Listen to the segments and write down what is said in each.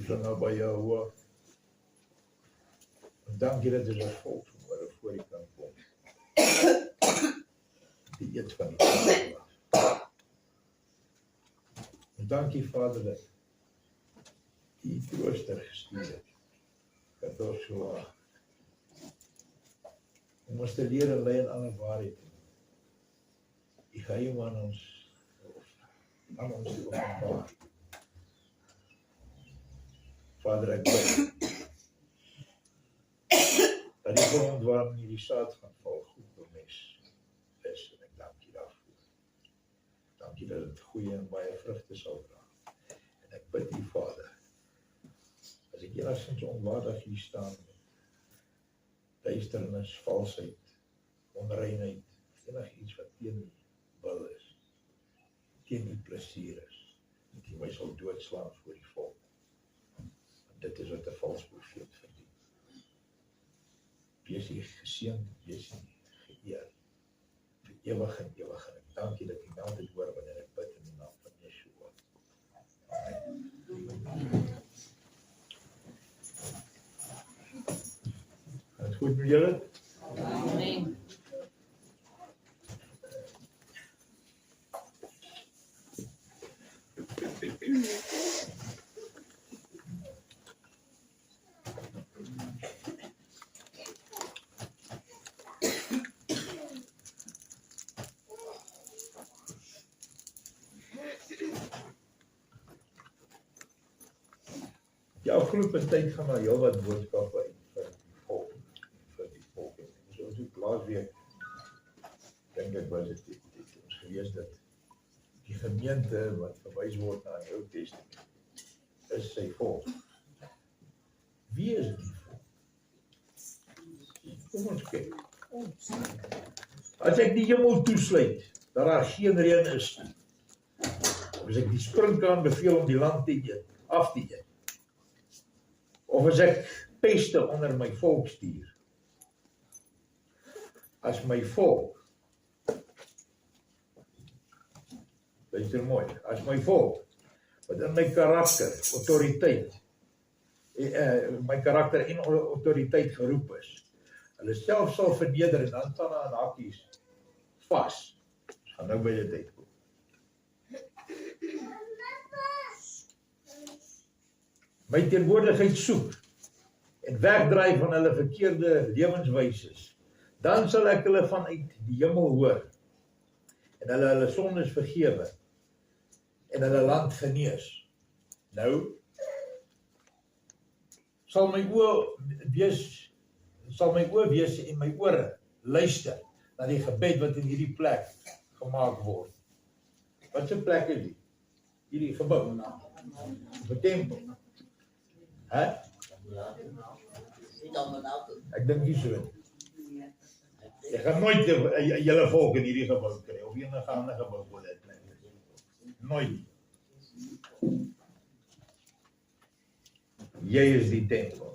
vinger by jou. En dankie dat jy as volk vanmôre voor die kan kom. Die eet van die Vader. En dankie Vader dat die trooster gestuur het. Dat ons so om ons te leer en lei in alle waarheid. Die geheim aan ons te openbaar. Vader, ek bid dat die grond waarin hierdie saad gaan val goed bemes is, en ek dank jy daarvoor. Dankie dat het goeie en baie vrugte sal dra. En ek bid die Vader, as ek enigszins onwaardig hier staan met duisternis, valsheid, onreinheid, enig iets wat teen die wil is, teen die plesier is, dat jy my sal doodslaan voor die volk. En dit is wat 'n vals profeet verdien. Wees jy geseënd, wees jy geëer, vir ewig en ewig. En ek dank jy dat jy nou dit hoor wanneer ek bid in die naam van Yeshua. Amen. Is het goed met julle? Amen. Die afgelope tyd gaan daar heel wat boodskappe uit vir die volk. Soos ook laasweek, dink ek was dit ons gelees dat die gemeente wat verwys word na die Ou Testament is sy volk. Wie is die volk? Kom ons kyk. As ek die hemel toesluit, dat daar geen reën is nie, of as ek die sprinkaan beveel om die land te eet, af te eet, of as ek peste onder my volk stuur, as my volk, luister mooi, as my volk, wat in my karakter, autoriteit, my karakter en autoriteit geroep is, hulle self sal verneder en dan staan aan hakies vas, gaan nou by dit uitkom. My teenwoordigheid soek en wegdraai van hulle verkeerde lewenswyses, dan sal ek hulle vanuit die hemel hoor en hulle sondes vergewe en hulle land genees. Nou sal my oë wees en my ore luister na die gebed wat in hierdie plek gemaak word. Wat 'n plek is die? Hierdie gebou, 'n tempel. Ek dink nie so. Jy gaan nooit 'n hele volk in hierdie gebou kry, of enige ander gebou wil dit nie. Nooit. Jy is die tempel.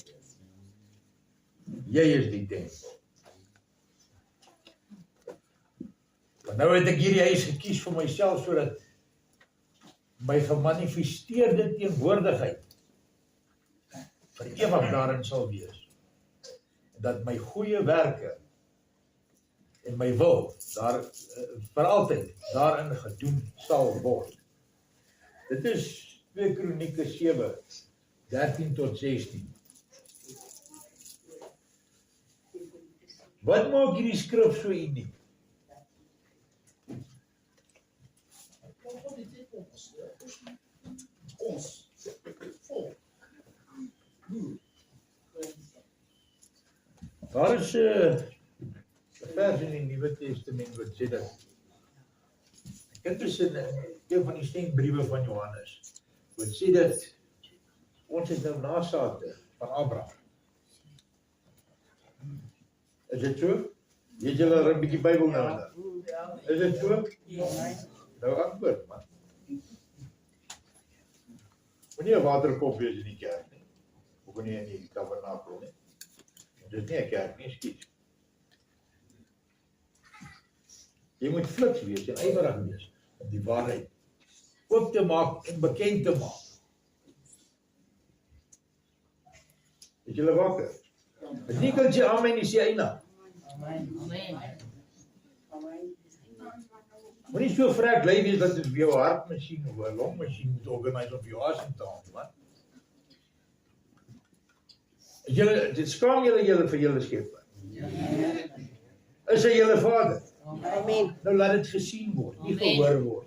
Jy is die tempel. Maar nou het ek hierdie huis gekies vir myself, sodat my gemanifesteerde teenwoordigheid vir ewig daarin sal wees. En dat my goeie werke en my wil daar vir altyd daarin gedoen sal word. Dit is 2 Kronieke 7, 13 tot 16. Wat maak hierdie skrif so uniek? Daar is 'n vers in die Nuwe Testament wat sê dat dit is in een van die stembriewe van Johannes, wat sê dat ons is nou nasate van Abraham. Is dit so? Weet julle al 'n bietjie Bybel nou? Is dit so? Nou antwoord man. Moenie 'n waterkop wees in die kerk nie. Ook nie in die tabernakel nie. Dit is nie 'n kerk nie, skiet. Jy moet fliks wees en ywerig wees om die waarheid oop te maak en bekend te maak. julle wakker? As nie kan jy amen nie, sê eina. Maar nie so vrek bly wees dat dit vir jou hartmasjien of 'n longmasjien moet organiseer om vir jou asem te haal, man. Julle, dit skaam julle vir julle Skepper. Is hy julle Vader? Amen. Nou laat dit gesien word, nie gehoor word.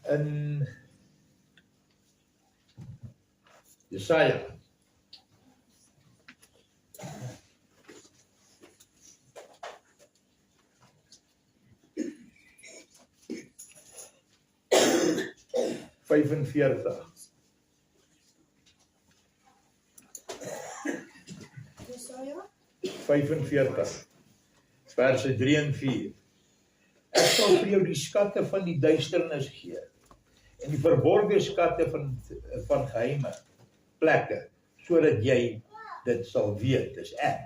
In Jesaja 45. Jesaja 45 verse 3 en 4. Ek sal vir jou die skatte van die duisternis gee en die verborgde skatte van geheime plekke, sodat jy dit sal weet, dis ek.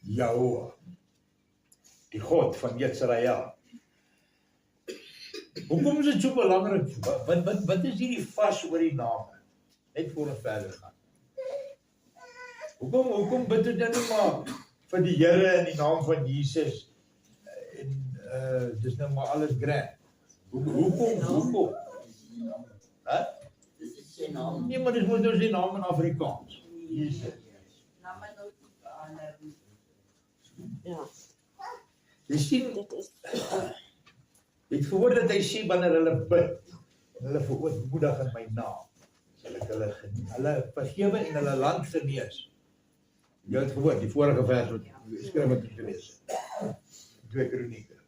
Jahoe, die God van Israel. Hoekom is dit so belangrik? Wat is hierdie vas oor die name? Net voor ons verder gaan. Hoekom bid dit nou nie maar vir die Here in die naam van Jesus en dis nou maar alles grand. Hoekom? Hè? Dis is sy naam. Nee, maar dis moet nou sy naam in Afrikaans. Jesus. Ja, Jy sien, dit is jy het gehoor dat hy sê wanneer hulle bid en hulle verootmoedig in my naam, sal ek hulle vergewe en hulle land genees. Jy het gehoor, die vorige vers wat geskryf het te lees. 2 Kronieke.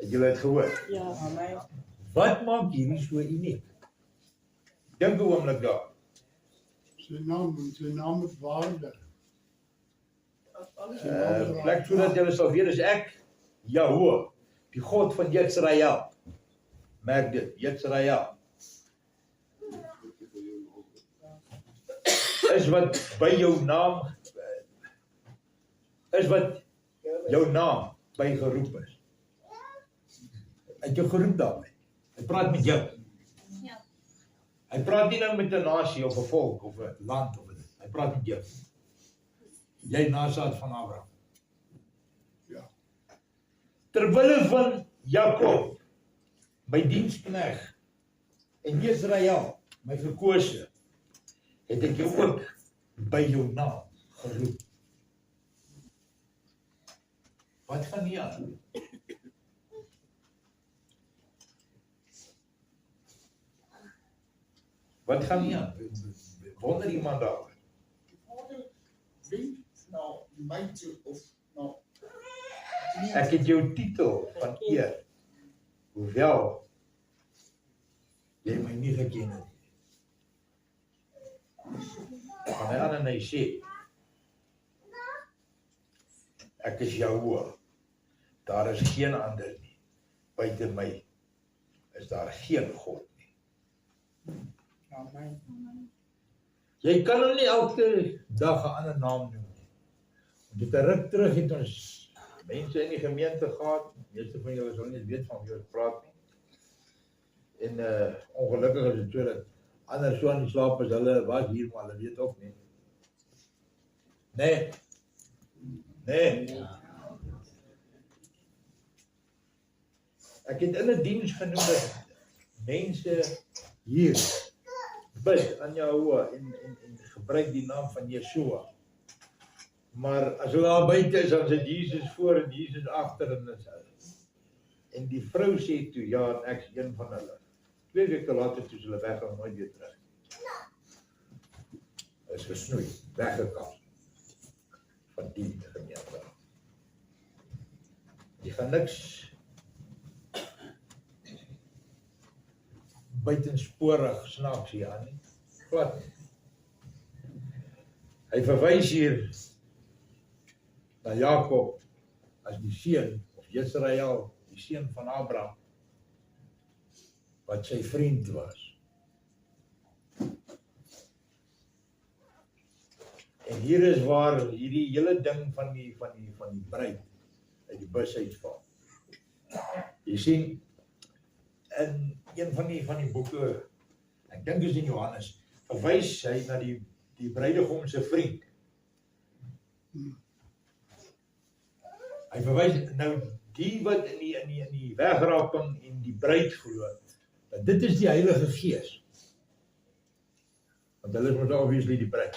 Het julle het gehoor? ja. Wat maak hierdie so uniek? Dink 'n oomblik daar. Sy naam is waarde. Plek sodat julle sal weet, is ek, Jahoe, die God van Israel. Merk dit, Israel. Is wat by jou naam, is wat jou naam by geroep is. Hy het jou geroep daarmee. Hy praat met jou. Hy praat nie nou met 'n nasie of 'n volk of 'n land of dit. Hy praat met jou. Jy nasaat van Abraham. Ja. Terwille van Jakob, my diensknegt, en Israel, my verkose, het ek jou ook by jou naam geroep. Wat gaan nie aan? Wat gaan nie aan? Wonder iemand daar? Nou, myte of nou. Ek het jou titel van eer, hoewel jy my nie geken het. Van hy aan en hy sê, ek is Jahoe, daar is geen ander nie, buite my is daar geen God nie. Jy kan hom nie elke dag 'n ander naam noem nie. Dit 'n ruk terug het ons mense in die gemeente gehad, meeste van julle sal nie weet van wie ons praat nie. En ongelukkig is dit so dat ander so aan die slaap is, hulle was hier, maar hulle weet ook nie. Nee. Ek het in 'n diens genoem dat mense hier bid aan Jahoe en gebruik die naam van Yeshua. Maar as hulle daar buite is, dan sit Jesus voor en Jesus agter en die vrou sê toe, ja, en ek is een van hulle. 2 weke later toe hulle weggaan, nooit weer terug. Is gesnoei, weggekap van die gemeente. Jy gaan niks buitensporig snaaks hier aan nie. Glad nie. Hy verwys hier na Jakob as die seun of Israel, die seun van Abraham, wat sy vriend was. En hier is waar hierdie hele ding van die bruid uit die bus uitval. Jy sien, in een van die boeke, ek dink is in Johannes, verwys hy na die bruidegom se vriend. Hy verwys nou die wat in die wegraping en die bruid glo, dat dit is die Heilige Gees. Want hulle is mos obviously die bruid.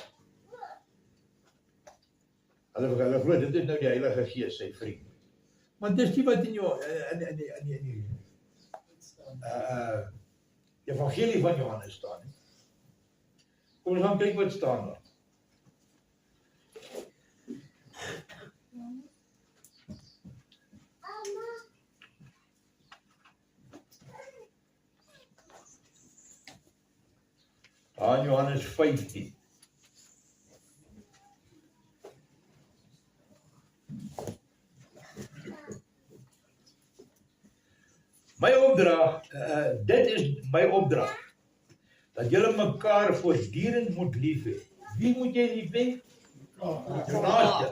Hulle glo dit is nou die Heilige Gees, sy vriend. Want dis die wat in die Evangelie van Johannes staan. Kom ons gaan kyk wat staan daar. Aan Johannes 15. My opdrag, dit is my opdrag, dat julle mekaar voortdurend moet lief hê. Wie moet jy lief hê? Jou naaste.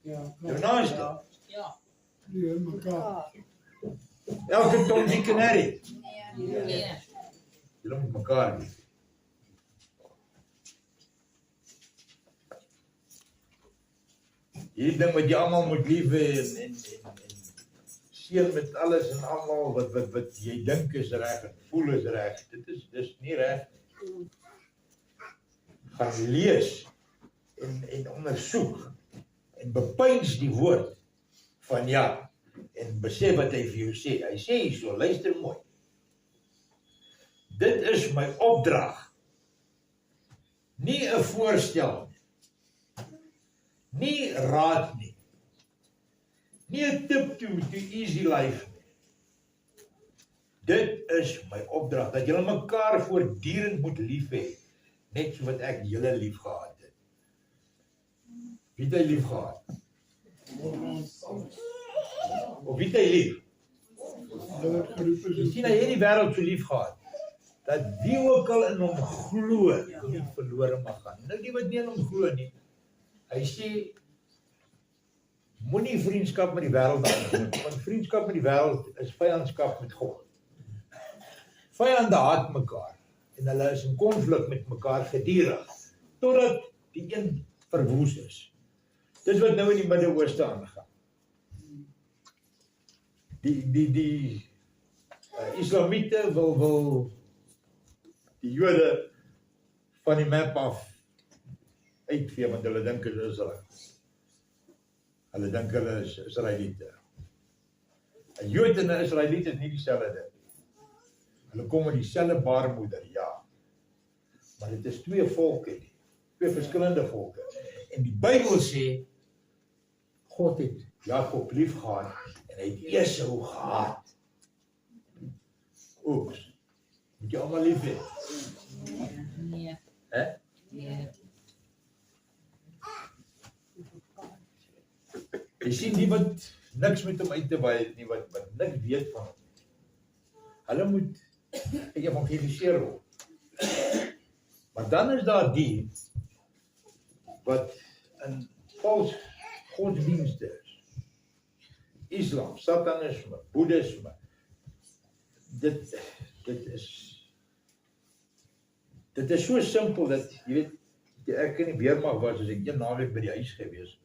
Jou naaste. Die mekaar. Elke Tom, Dick en Harry. Nee. Julle moet mekaar lief hê. Hierdie ding wat jy almal moet lief hê en seën met alles en almal wat jy dink is reg en voel is reg. Dis nie reg nie. Gaan lees en ondersoek en bepeins die woord van ja en besef wat hy vir jou sê. Hy sê hierso, luister mooi. Dit is my opdrag. Nie 'n voorstel nie raad nie. Nie 'n tip to easy life nie. Dit is my opdrag, dat julle mekaar voortdurend moet lief hê, net so wat ek julle lief gehad het. Wie het hy lief gehad? Of wie het hy lief? Hulle het geroep Jy is sien, hy het die wêreld so lief gehad, dat wie ook al in hom glo, nie verlore mag gaan. Nou die wat nie in hom glo nie, hy sê, moenie vriendskap met die wêreld aanneem, want vriendskap met die wêreld is vyandskap met God. Vyande haat mekaar, en hulle is in konflik met mekaar gedurig, totdat die een verwoes is. Dis wat nou in die Midde-Ooste aangaan. Die Islamiete wil die Jode van die map af uitvee, want hulle dink is Israel. Hulle dink hulle is Israeliete. 'n Jood en 'n Israeliet is nie dieselfde ding. Hulle kom met dieselfde baarmoeder, ja. Maar dit is twee volke, twee verskillende volke. En die Bybel sê, God het Jakob lief gehad en hy het Esau gehaat. Oeps, moet jy allemaal lief hê? Nee. Hè? Nee. Jy sien die wat niks met hom uit te waai het nie, wat niks weet van hom. Hulle moet geëvangeliseer word. Maar dan is daar die wat in vals godsdienste is. Islam, Satanisme, Boeddhisme. Dit is so simpel dat, jy weet, ek in die Weermag was, as ek een naweek by die huis gewees.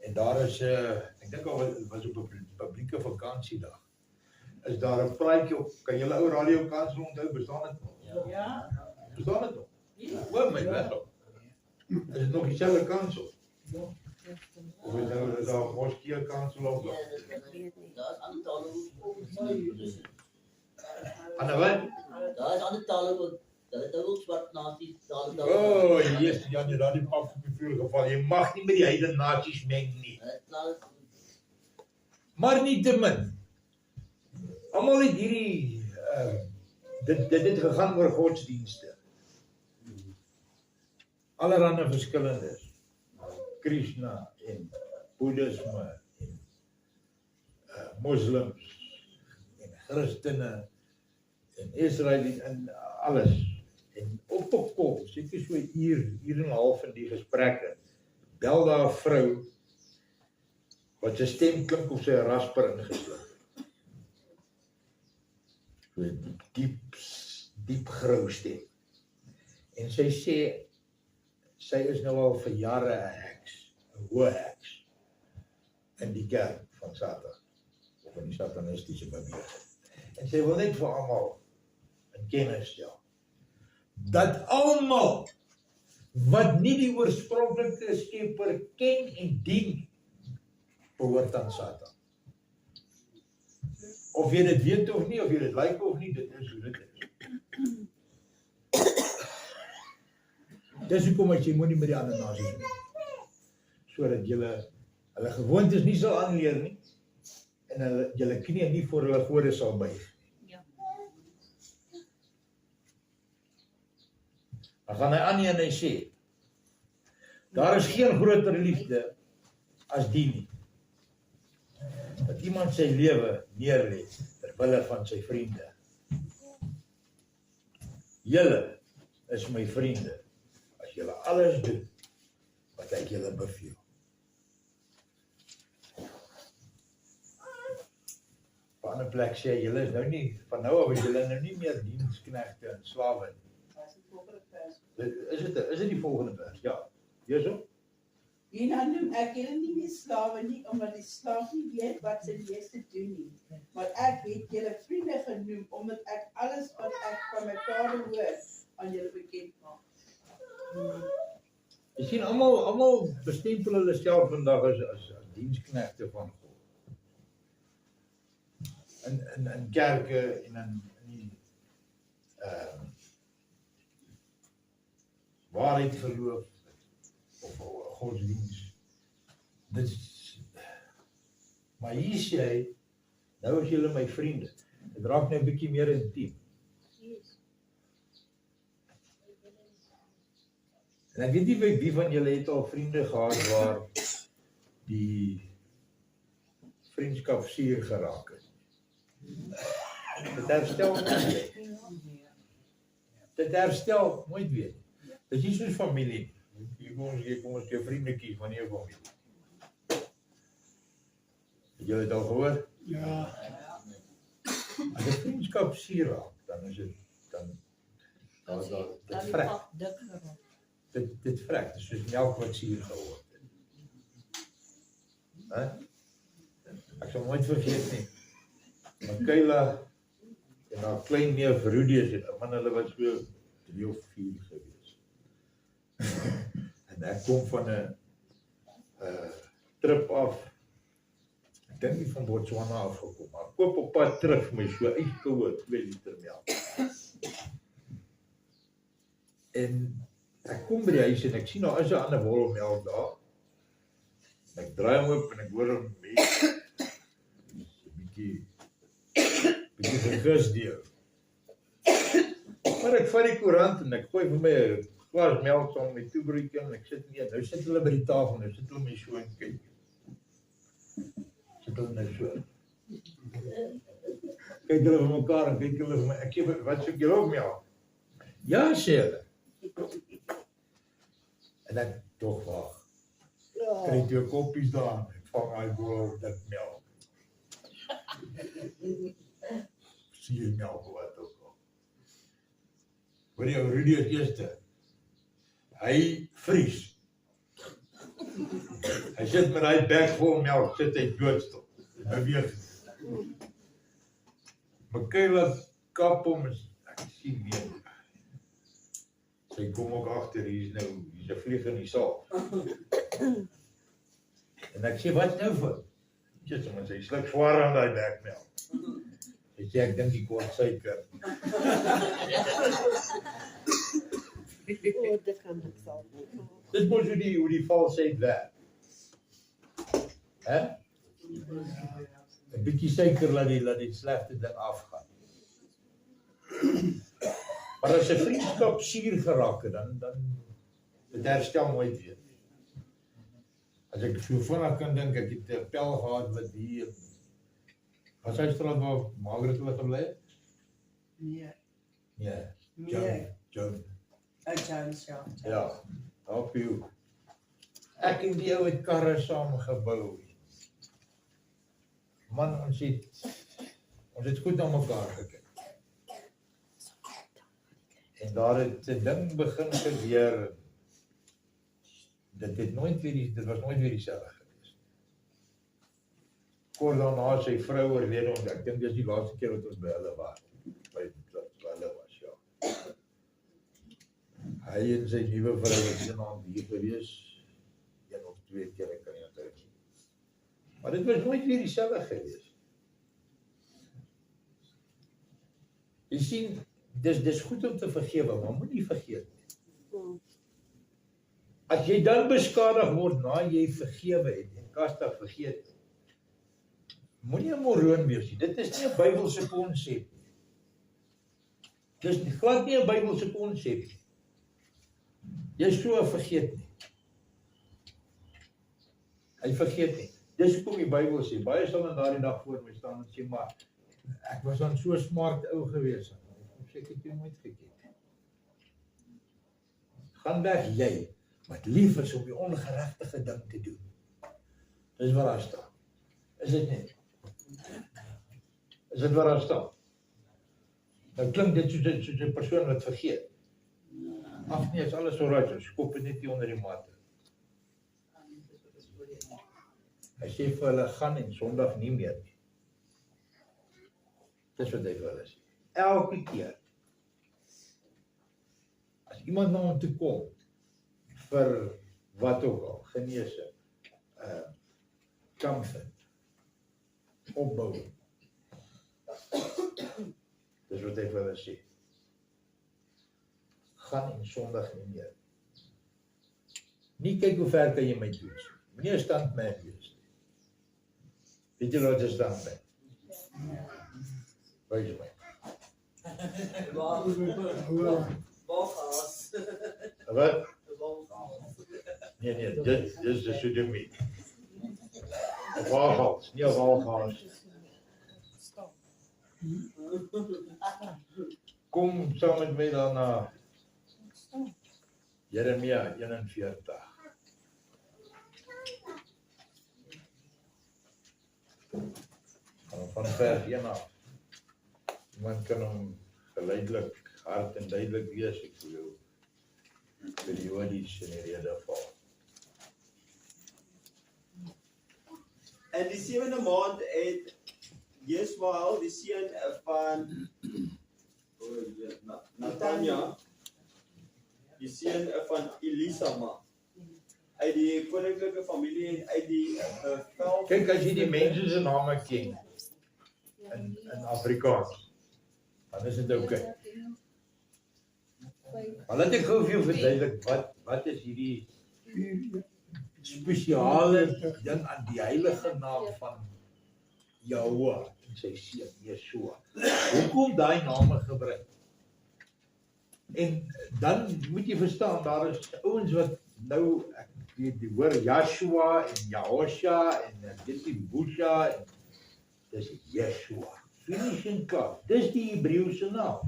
En daar is, ek dink al was op 'n publieke vakansiedag, is daar 'n praatjie op, kan julle ou radio kansel onthou, bestaan dit nog? Ja. Bestaan dit nog? O my wêreld. Is dit nog dieselfde kansel? Of is nou daar 'n moskee kansel of wat? Daar is ander tale ook. Ander wat? Daar is ander tale ook. Daar is ook swart nasies tale. O, Jesus, Jan, jy daar die pap op die vuur geval. Jy mag nie met die heidene nasies meng nie. Maar nietemin, almal het hierdie, dit gegaan oor godsdienste. Allerhande verskillendes. Krishna en Boeddhisme en moslims en Christene en Israeliet en alles. En op 'n kol, seker so 'n uur en 'n half in die gesprekke, bel daar 'n vrou wat sy stem klink of sy 'n rasper ingesluk het. So 'n diep grou stem. En sy sê, sy is nou al vir jare 'n heks, 'n hoë heks, in die kerk van Satan, of in die satanistiese beweging. En sy wil net vir almal in kennis stel, dat almal wat nie die oorspronklike skepper ken en dien, behoort aan Satan. Of jy dit weet of nie, of jy dit like of nie, dit is hoe dit is. Dis hoekom as jy moenie met die ander nasies nie, sodat julle hulle gewoontes nie sal aanleer nie, en julle knie nie voor hulle gode sal buig. Ja. Dan gaan hy aan en hy sê, daar is geen groter liefde as die nie. Dat iemand sy lewe neerlê ter wille van sy vriende. Julle is my vriende, as julle alles doen wat ek julle beveel. Op 'n ander plek sê hy, julle is nou nie, van nou af is julle nou nie meer diensknegte en slawe nie. Is dit die volgende vers? Ja. Hierso? Hierna noem ek julle nie meer slawe nie, omdat die slaaf nie weet wat sy meester doen nie. Maar ek het julle vriende genoem, omdat ek alles wat ek van my Vader hoor, aan julle bekend maak. Jy sien, almal bestempel hulle self vandag as diensknegte van God. In kerke en in die waarheid geloof of godsdienst. Maar hier sê hy, nou is julle my vriende. Dit raak nou 'n bietjie meer intiem. En ek weet nie wie van julle het al vriende gehad waar die vriendskap suur geraak het. Dit herstel nooit weer. Dit herstel nooit weer. Dit is nie soos familie. Hier kom ons jou vriende kies van jou familie. Het julle dit al gehoor? Ja, As 'n vriendskap suur raak, dan is dit dit vrek. Dit vrek, dit is soos melk wat suur geword het. Ek sal nooit vergeet nie. Michaela en haar klein neef Rudy, man, hulle was so 3 of 4 gewees. En ek kom van 'n trip af. Ek dink nie van Botswana af gekom, maar koop op pad terug vir my so uitkoue 2 liter melk. En ek kom by die huis en ek sien daar is 'n ander bottel melk daar. En ek draai hom oop en ek hoor hom bietjie gegusdeel. Maar ek vat die koerant en ek gooi vir my 'n glas melk saam met toebroodjie en ek sit neer. Nou sit hulle by die tafel, nou sit hulle my so en kyk. Sit hulle nou so. Kyk hulle vir mekaar en kyk hulle vir my. Ek sê, wat soek julle ook melk? Ja, sê hulle. En ek tog wag. Kry 2 koppies daar. Ek vang al boel dat melk. Zie je melk wat ook al. Hoor jy, Rudy het eerste. Hy vries. Hy sit met hy bek vol melk, sit hy doodstop. Hy beweeg. Michaela kap hom, ek sien weer. Sy kom ook agter, hier's 'n vlieg in die saal. En ek sê, wat nou vir? Sy sluk swaar aan daai bekmelk. Sy sê, ek dink die kort suiker. Dit kan ek sal. Dit mos hoe die valsheid werk. Hè? 'n Bietjie suiker laat die slegte ding afgaan. Maar as 'n vriendskap suur geraak het, dan dit herstel nooit weer. As ek so vinnig kan dink, ek het 'n pel gehad wat hier was hy straat waar Margaret hulle gebly het? Nee. Nee. Nee. Joan. Jones, ja. Ja, op jou. Ek en die ou het karre saam gebou. Man, ons het goed na mekaar gekyk. En daar het 'n ding begin gebeur. Dit was nooit weer dieselfde gewees. Kort daarna sy vrou oorlede, ek dink dis die laaste keer wat ons by hulle was. Ja. Hy en sy nuwe vrou het eendag hier gewees, 1 of 2 keer, ek kan nie onthou nie. Maar dit was nooit weer dieselfde gewees. Jy sien, dis goed om te vergewe, maar moenie vergeet nie. As jy dan beskadig word na jy vergewe het en kastig vergeet, moenie 'n moroon wees nie. Dit is nie 'n Bybelse konsep nie. Dis glad nie 'n Bybelse konsep nie. Jy so vergeet nie. Hy vergeet nie. Dis hoekom die Bybel sê, baie sal in daardie dag voor my staan en sê, maar ek was dan so smart ou gewees. Ek het jou nooit geken. Gaan weg jy, wat lief is om die ongeregtige ding te doen. Dis waar daar staan. Is dit nie? Is dit waar daar staan? Nou klink dit soos 'n persoon wat vergeet. Ag nee, is alles alright, ons skop dit net hier onder die mat. Hy sê vir hulle, gaan en Sondag nie meer nie. Dis wat hy vir hulle sê. Elke keer. As iemand na hom toe kom, vir wat ook al, genesing, comfort, opbou. Dis wat hy vir hulle sê. Gaan en Sondag nie meer. Nie kyk hoe ver kan jy my toets. Moenie 'n standman wees. Weet jy wat 'n standman? Wys my. Walgaas. Wat? Walgaas. Nee, dis die sodomie. Walgaas, nie 'n walgaas. Kom saam met my dan na Jeremia 41. Van vers 1 af. Iemand kan hom geleidelik, hard en duidelik lees, ek vir jou periodies in die rede val. En die 7de maand het Jeswael, die seun van Natanja, die seun van Elisama, uit die koninklike familie en uit die bevel. Kyk, as jy die mense se name ken in Afrikaans, dan is dit oukei. Maar laat ek gou vir jou verduidelik wat is hierdie spesiale ding aan die heilige naam van Jahoua en sy seun Yeshua. Hoekom daai name gebruik? En dan moet jy verstaan, daar is ouens wat nou, ek weet die hoor Joshua en Jahosha en dit die Busha en dis Yeshua. Finish en klaar. Dis die Hebreëse naam.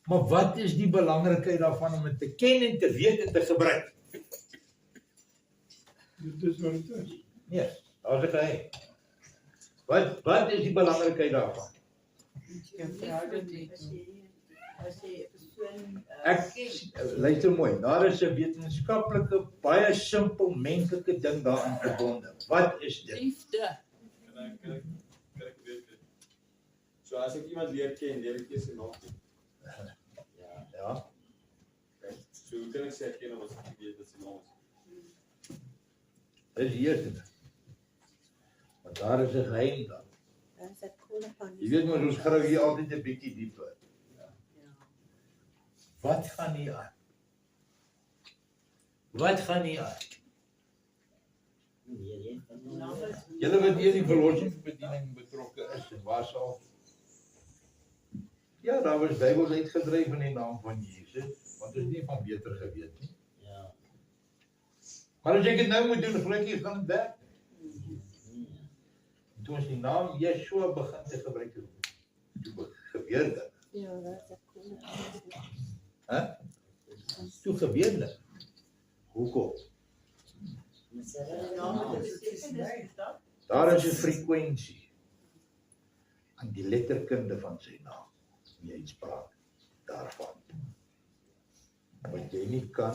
Maar wat is die belangrikheid daarvan om dit te ken en te weet en te gebruik? Dit is wat het is. Nee, daar is hy. Wat is die belangrikheid daarvan? Ek luister mooi, daar is 'n wetenskaplike, baie simpel menslike ding daarin verbonde. Wat is dit? Liefde. Kan ek weet. So as ek iemand leer ken, leer ek eers sy naam ken. Ja. So hoe kan ek sê ek ken hom as ek weet wat sy naam is? Dis die eerste ding. Want daar is 'n geheim dan. Jy weet maar, ons grawe hier altyd 'n bietjie dieper. Wat gaan hier aan? Wat gaan hier aan? Julle wat hier in die verlossingsbediening betrokke is en waar sal? Ja, daar was Bybels uitgedryf in die naam van Jesus, want dit is nie van beter geweet nie. Ja. Maar as ek dit nou moet doen, gelukkig gaan dit werk. Toe ons die naam Yeshua begin te gebruik, toe gebeur dit. Ja, dat is cool. Toe geweerlik. Hoekom? Daar is 'n frekwensie aan die letterkunde van sy naam. Die uitspraak daarvan. Wat jy nie kan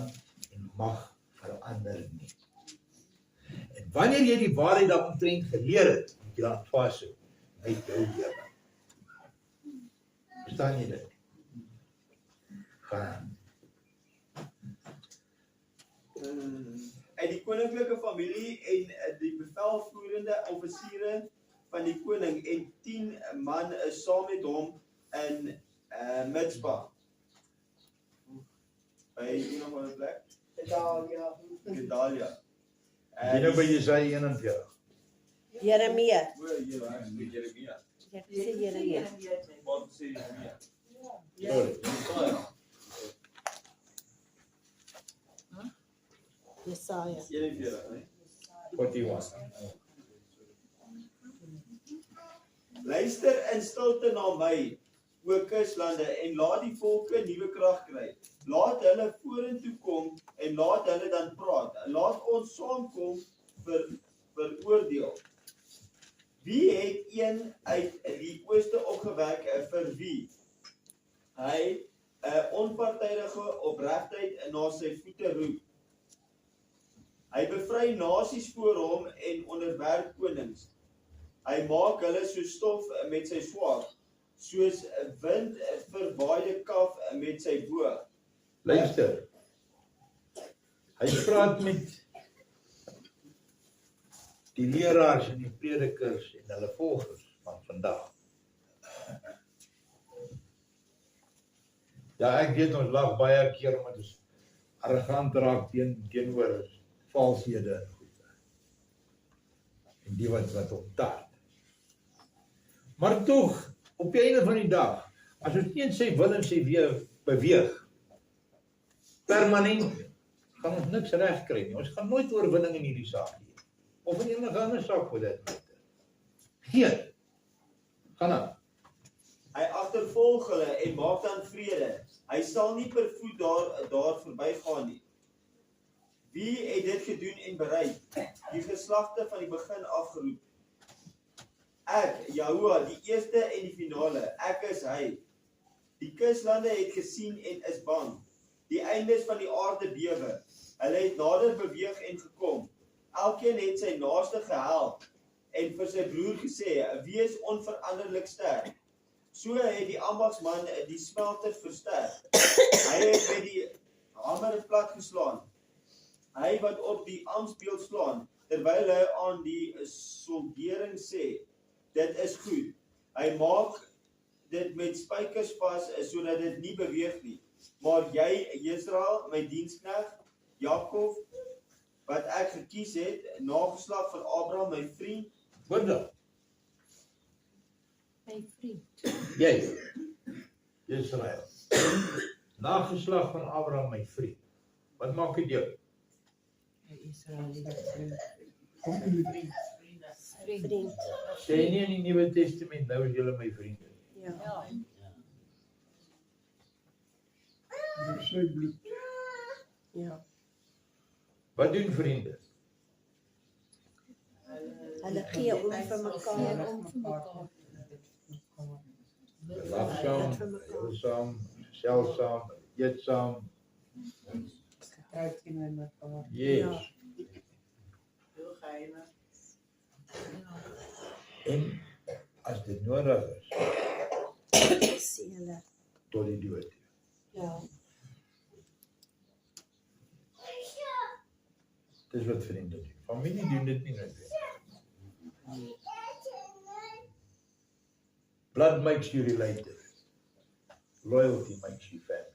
en mag verander nie. En wanneer jy die waarheid daaromtrent geleer het, moet jy dan vashou met jou lewe. Verstaan jy dit? Gaan. Uit die koninklike familie en die bevelvoerende offisiere van die koning en 10 man is saam met hom in Mitspa. By een of ander plek? Gedalia. Jy nou by Jesaja 41. Jeremia. Jeremia. Ek sê Jeremia. Wat sê Jeremia? Sorry. Jesaja. 41, né? 41. Luister in stilte na my, o kuslande, en laat die volke nuwe krag kry. Laat hulle vorentoe kom en laat hulle dan praat. Laat ons saamkom vir oordeel. Wie het een uit die ooste opgewek vir wie? Hy 'n onpartydige opregtheid na sy voete roep. Hy bevry nasies voor hom en onderwerp konings. Hy maak hulle so stof met sy swaard, soos 'n wind verwaaide kaf met sy boog. Luister. Hy praat met die leraars en die predikers en hulle volgers van vandag. Ja, ek weet ons lag baie keer omdat ons arrogant raak teenoor valshede en goed. En die wat optaat. Maar tog, op die einde van die dag, as ons teen sy wil en sy weer beweeg, permanent, gaan ons niks reg kry nie. Ons gaan nooit oorwinning in hierdie saak hê. Of in enige ander saak vir dit matter. Geen. Gaan aan. Hy agtervolg hulle en maak dan vrede. Hy sal nie per voet daar verbygaan nie. Wie het dit gedoen en bereik? Die geslagte van die begin afgeroep. Ek, Jahoua, die eerste en die finale, ek is hy. Die kuslande het gesien en is bang. Die eindes van die aarde bewe. Hulle het nader beweeg en gekom. Elkeen het sy naaste gehelp en vir sy broer gesê, wees onveranderlik sterk. So het die ambagsman die smelter versterk. Hy het met die hamer plat geslaan. Hy wat op die amsbeeld slaan, terwyl hy aan die soldering sê, dit is goed. Hy maak dit met spykers vas, sodat dit nie beweeg nie. Maar jy, Israel, my diensknegt, Jakob, wat ek gekies het, nageslag van Abraham, my vriend. Wonder, My vriend. jy, Israel, nageslag van Abraham, my vriend. Wat maak dit jou? Vriend. Sê nie in die Nuwe Testament, nou is julle my vriende. Ja. Ja. Deur sy bloed. Ja. Wat doen vriende? Hulle gee om vir mekaar. Om vir mekaar. Lag saam, huil saam, gesels saam, eet saam. Yes. En as dit nodig is, Sien hulle. tot die dood. Ja. Dis wat vriende doen. Familie doen dit nie noodwendig. Blood makes you related. Loyalty makes you family.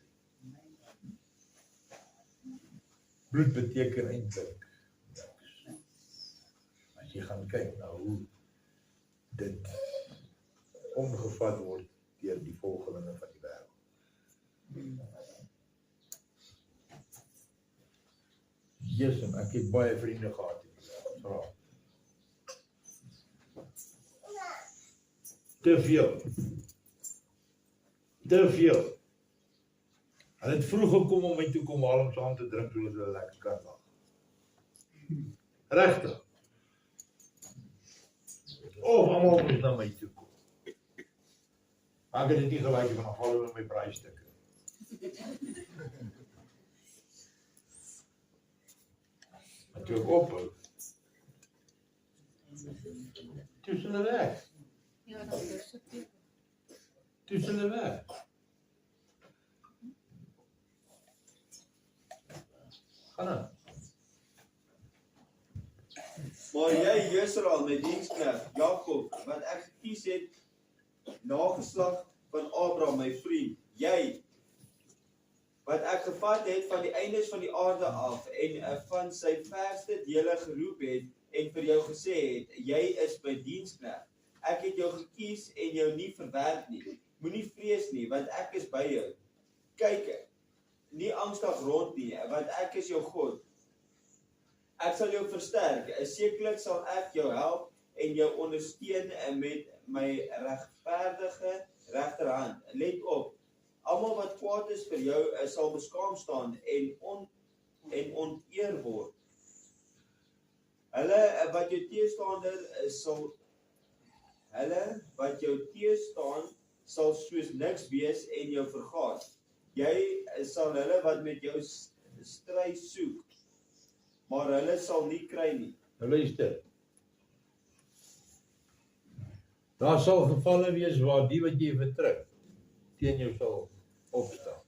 Bloed beteken eintlik niks. As jy gaan kyk na hoe dit omgevat word deur die volgelinge van die wêreld. Jesus, ek het baie vriende gehad in die wêreld. Vra. Te veel. te veel. Hulle het vroeg gekom om my toe kom haal om saam te drink toe hulle lekker kan lag. Regtig. Of almal moes na my toe kom. Maar ek het dit nie gelyk van afval oor my braaistukke. Maar toe ek ophou, toe is hulle weg. Ja, dat is het. Toe is hulle weg. Gaan aan. Maar jy Israel, my diensknegt, Jakob, wat ek gekies het, nageslag van Abraham, my vriend, jy, wat ek gevat het van die eindes van die aarde af en van sy verste dele geroep het en vir jou gesê het, jy is my diensknegt. Ek het jou gekies en jou nie verwerp nie. Moenie vrees nie, want ek is by jou. Kyk, nie angstig rond nie, want ek is jou God. Ek sal jou versterk, sekerlik sal ek jou help en jou ondersteun met my regverdige regterhand. Let op, almal wat kwaad is vir jou sal beskaam staan en onteer word. Hulle wat jou teestaan sal soos niks wees en jou vergaat. Jy sal hulle wat met jou stry soek, maar hulle sal nie kry nie. Nou luister. Daar sal gevalle wees waar die wat jy vertrek teen jou sal opstaan.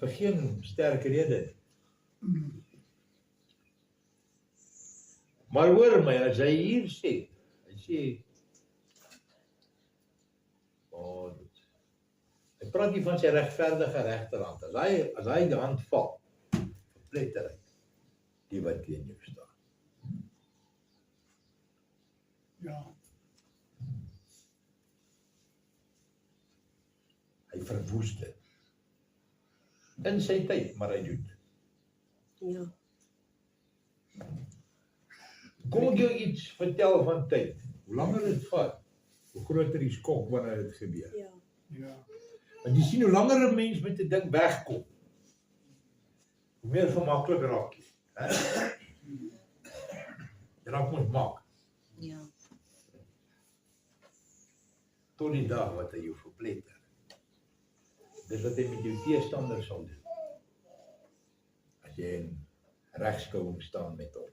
Vir geen sterk rede nie. Maar hoor my, as hy hier sê, hy praat nie van sy regverdige regterhand. As hy die hand val, verpletter hy die wat teen jou staan. Ja, Hy verwoes dit. In sy tyd, maar hy doen. Ja. Kom ek jou iets vertel van tyd. Hoe langer dit vat, hoe groter die skok wanneer dit gebeur. Ja. ja, Want jy sien hoe langer 'n mens met 'n ding wegkom, hoe meer gemaklik raak jy. Jy raak mos mak. Ja. Tot die dag wat hy jou verpletter. Dis wat hy met jou teestander sal doen. As jy in regskouing staan met hom.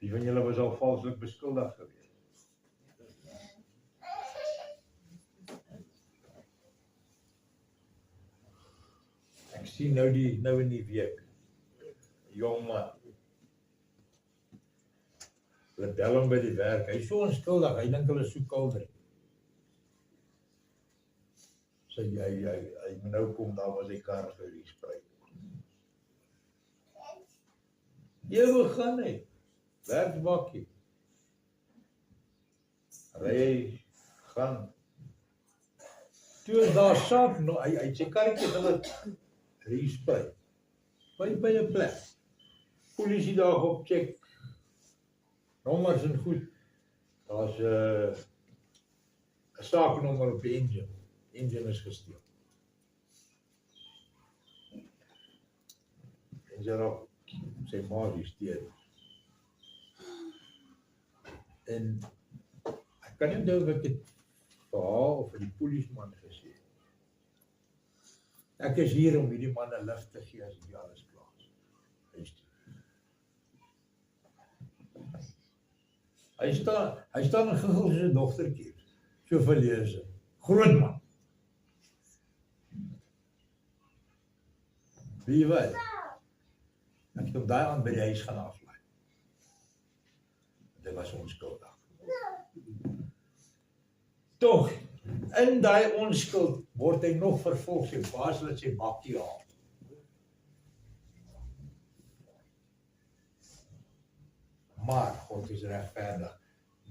Wie van julle was al valslik beskuldig geweest? Ek sien nou in die week, 'n jong man. Hulle bel hom by die werk, hy is so onskuldig, hy dink hulle soek kalder. Sê hy moet nou kom, daar was die kar gerespray. Jy gaan nie. Werksbakkie. Ry, gaan. Toe is daar saak, hy het sy karretjie hulle respray. By 'n plek. Polisie daar op check. Nommers en goed. Daar's 'n saaknommer op die engine. Engine is gesteel. En daarop sy ma die steur. En ek kan nie onthou of ek het vir haar of vir die polisieman gesê. Ek is hier om hierdie man 'n lig te gee as dit alles klaar is. Hy staan in Giggel se dogtertjie. So verlees. Groot man. Wie weet? Ek het hom daai aan by die huis gaan aflaai. Dit was onskuldig. Tog, in daai onskuld word hy nog vervolg, sy baas laat sy bakkie haal. Maar God is regverdig.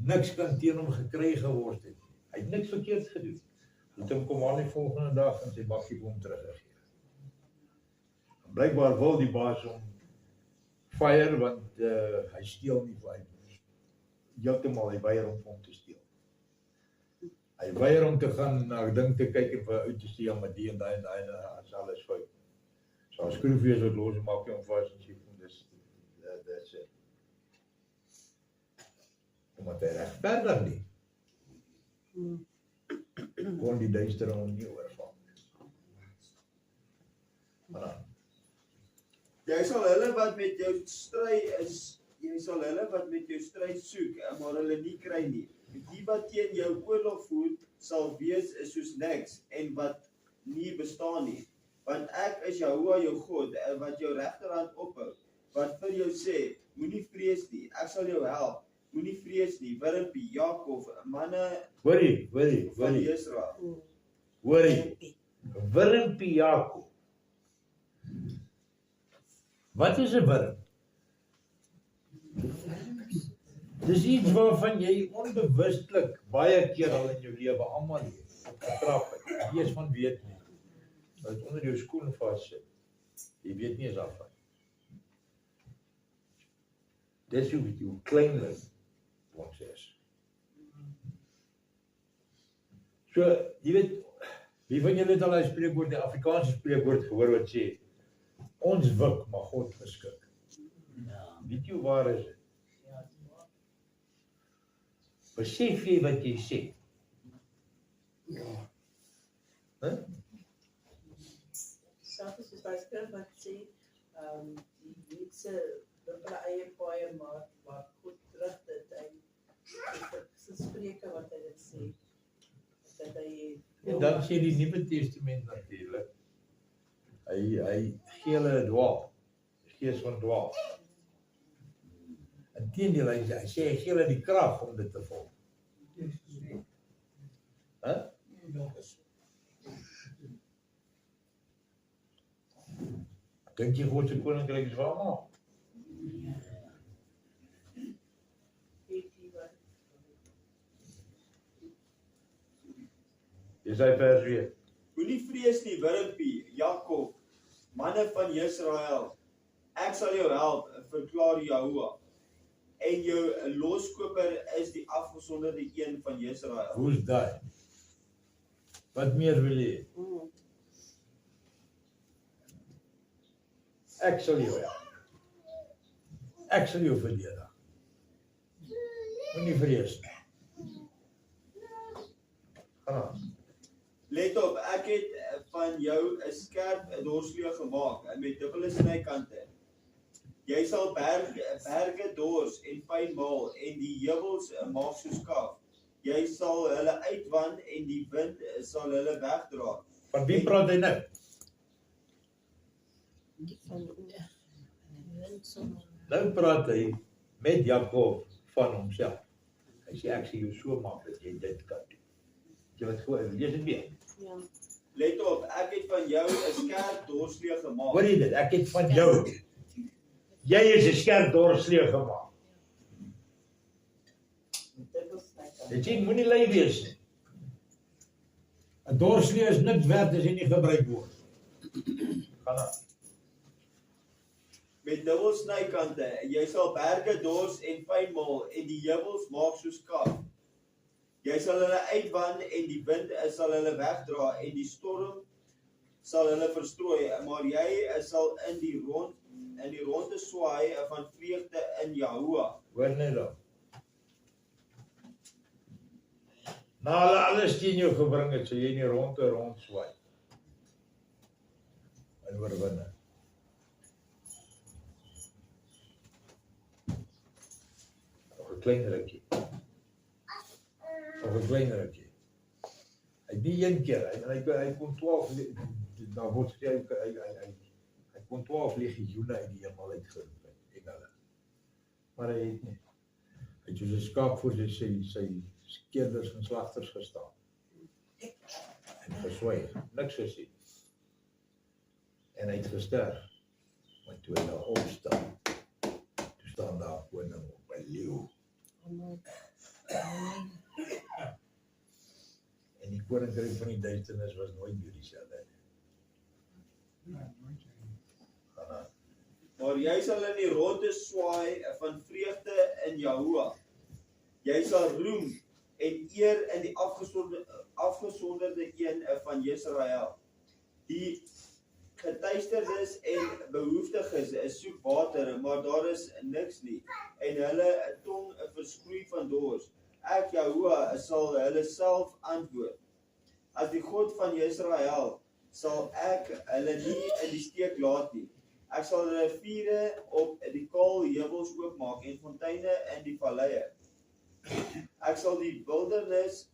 Niks kan teen hom gekry geword het. Hy het niks verkeerd gedoen. Hy het hom kom aan die volgende dag en sy bakkie vir hom teruggegee. Blykbaar wil die baas hom fire want hy steel nie vir hy. Heeltemal hy weier om te steel. Hy weier om te gaan na 'n ding te kyk en vir uit te steel met die en daai en daai en as alles fout. So as skroefwees wat los maak jy hom vas en sê dis that's it. Omdat hy regverdig nie. Kon die duistere hom nie oorval. Maar dan, Jy sal hulle wat met jou stry is, jy sal hulle wat met jou stry soek, maar hulle nie kry nie. Die wat teen jou oorlog voer, sal wees is soos niks en wat nie bestaan nie. Want ek is Jahoua jou God, wat jou regterhand ophou, wat vir jou sê, moenie vrees nie, ek sal jou help. Moenie vrees nie, Wurmpie, Jakob, manne hoorie, van Israel. hoorie, Wurmpie Jakob. Wat is 'n wurm? Dis iets waarvan jy onbewustelik baie keer al in jou lewe almal getrap het. Nie eens van weet nie. Wat onder jou skoen vassit. Jy weet nie eens daarvan. Dis hoe kleinlik ons is. So, jy weet, wie van julle het al 'n spreekwoord, die Afrikaanse spreekwoord gehoor wat sê, ons wik, maar God geskik. Ja. Weet jy hoe waar is dit? Besef jy wat jy sê? Ja. Selfs soos daai skrif wat sê, die mense loop hulle eie paaie maar God rig dit. Dit is Spreuke wat hy dit sê. Dat hy En dan sê die Nuwe Testament natuurlik, hy gee hulle 'n dwaal, gees van dwaal. Inteendeel, hy sê hy gee hulle die krag om dit te volg. Dink jy God se koninkryk is waar maar? Dis hy vers weer. Moenie vrees nie, Wurmpie, Jakob, manne van Israel. Ek sal jou help, verklaar Jahoua. En jou loskoper is die afgesonderde een van Israel. Hoe's daai? Wat meer wil jy? Ek sal jou help. Ek sal jou verdedig. Moenie vrees nie. Gaan aan. Let op, ek het van jou 'n skerp dorsvlieg gemaak met dubbele snykante. Jy sal berge dors en fyn maal en die heuwels maak soos kaf. Jy sal hulle uitwand en die wind sal hulle wegdra. Van wie praat hy nou? Nou praat hy met Jakob van homself. Hy sê ek sê jou so maak dat jy dit kan doen. Jy wat voor, lees dit weer. Ja. Let op, ek het van jou 'n skerp dorsvlieg gemaak. Hoor jy dit? Ek het van jou. Jy is 'n skerp dorsvlieg gemaak. Dit sê moenie lui wees nie. 'n Dorsvlieg is niks werd as hy nie gebruik word. Gaan aan. Met dubbel snykante, jy sal berge dors en fyn maal en die heuwels maak soos kaf. Jy sal hulle uitwand en die wind sal hulle wegdra en die storm sal hulle verstrooi, maar jy sal in die ronde swaai van vreugde in Jahoua. Hoor net dan. Na hulle alles teen jou gebring het, so jy nie rond swaai. En oorwinne. Nog 'n klein rukkie. Nog 'n klein rukkie. Hy die een keer, hy kon 12, daar word gesê, hy kon 12 legioene uit die hemel uitgeroep het, en hulle. Maar hy het nie. Hy het soos 'n skaap voor sy skeerders en slagters gestaan. En geswyg, niks gesê. En hy het gesterf. Maar toe hy daar opstaan, toe staan daar koning op 'n leeu. En die koninkryk van die duisternis was nooit weer dieselfde. Maar maar jy sal in die ronde swaai van vreugde in Jahoua. Jy sal roem en eer in die afgesonderde een van Jesrael. Die getuisterdes en behoeftiges soek water, maar daar is niks nie, en hulle tong verskroei van dors. Ek, Jahoua, sal hulle self antwoord. As die God van Jesrael sal ek hulle nie in die steek laat nie. Ek sal riviere op die kaal heuwels oopmaak en fonteine in die valleie. Ek sal die wildernis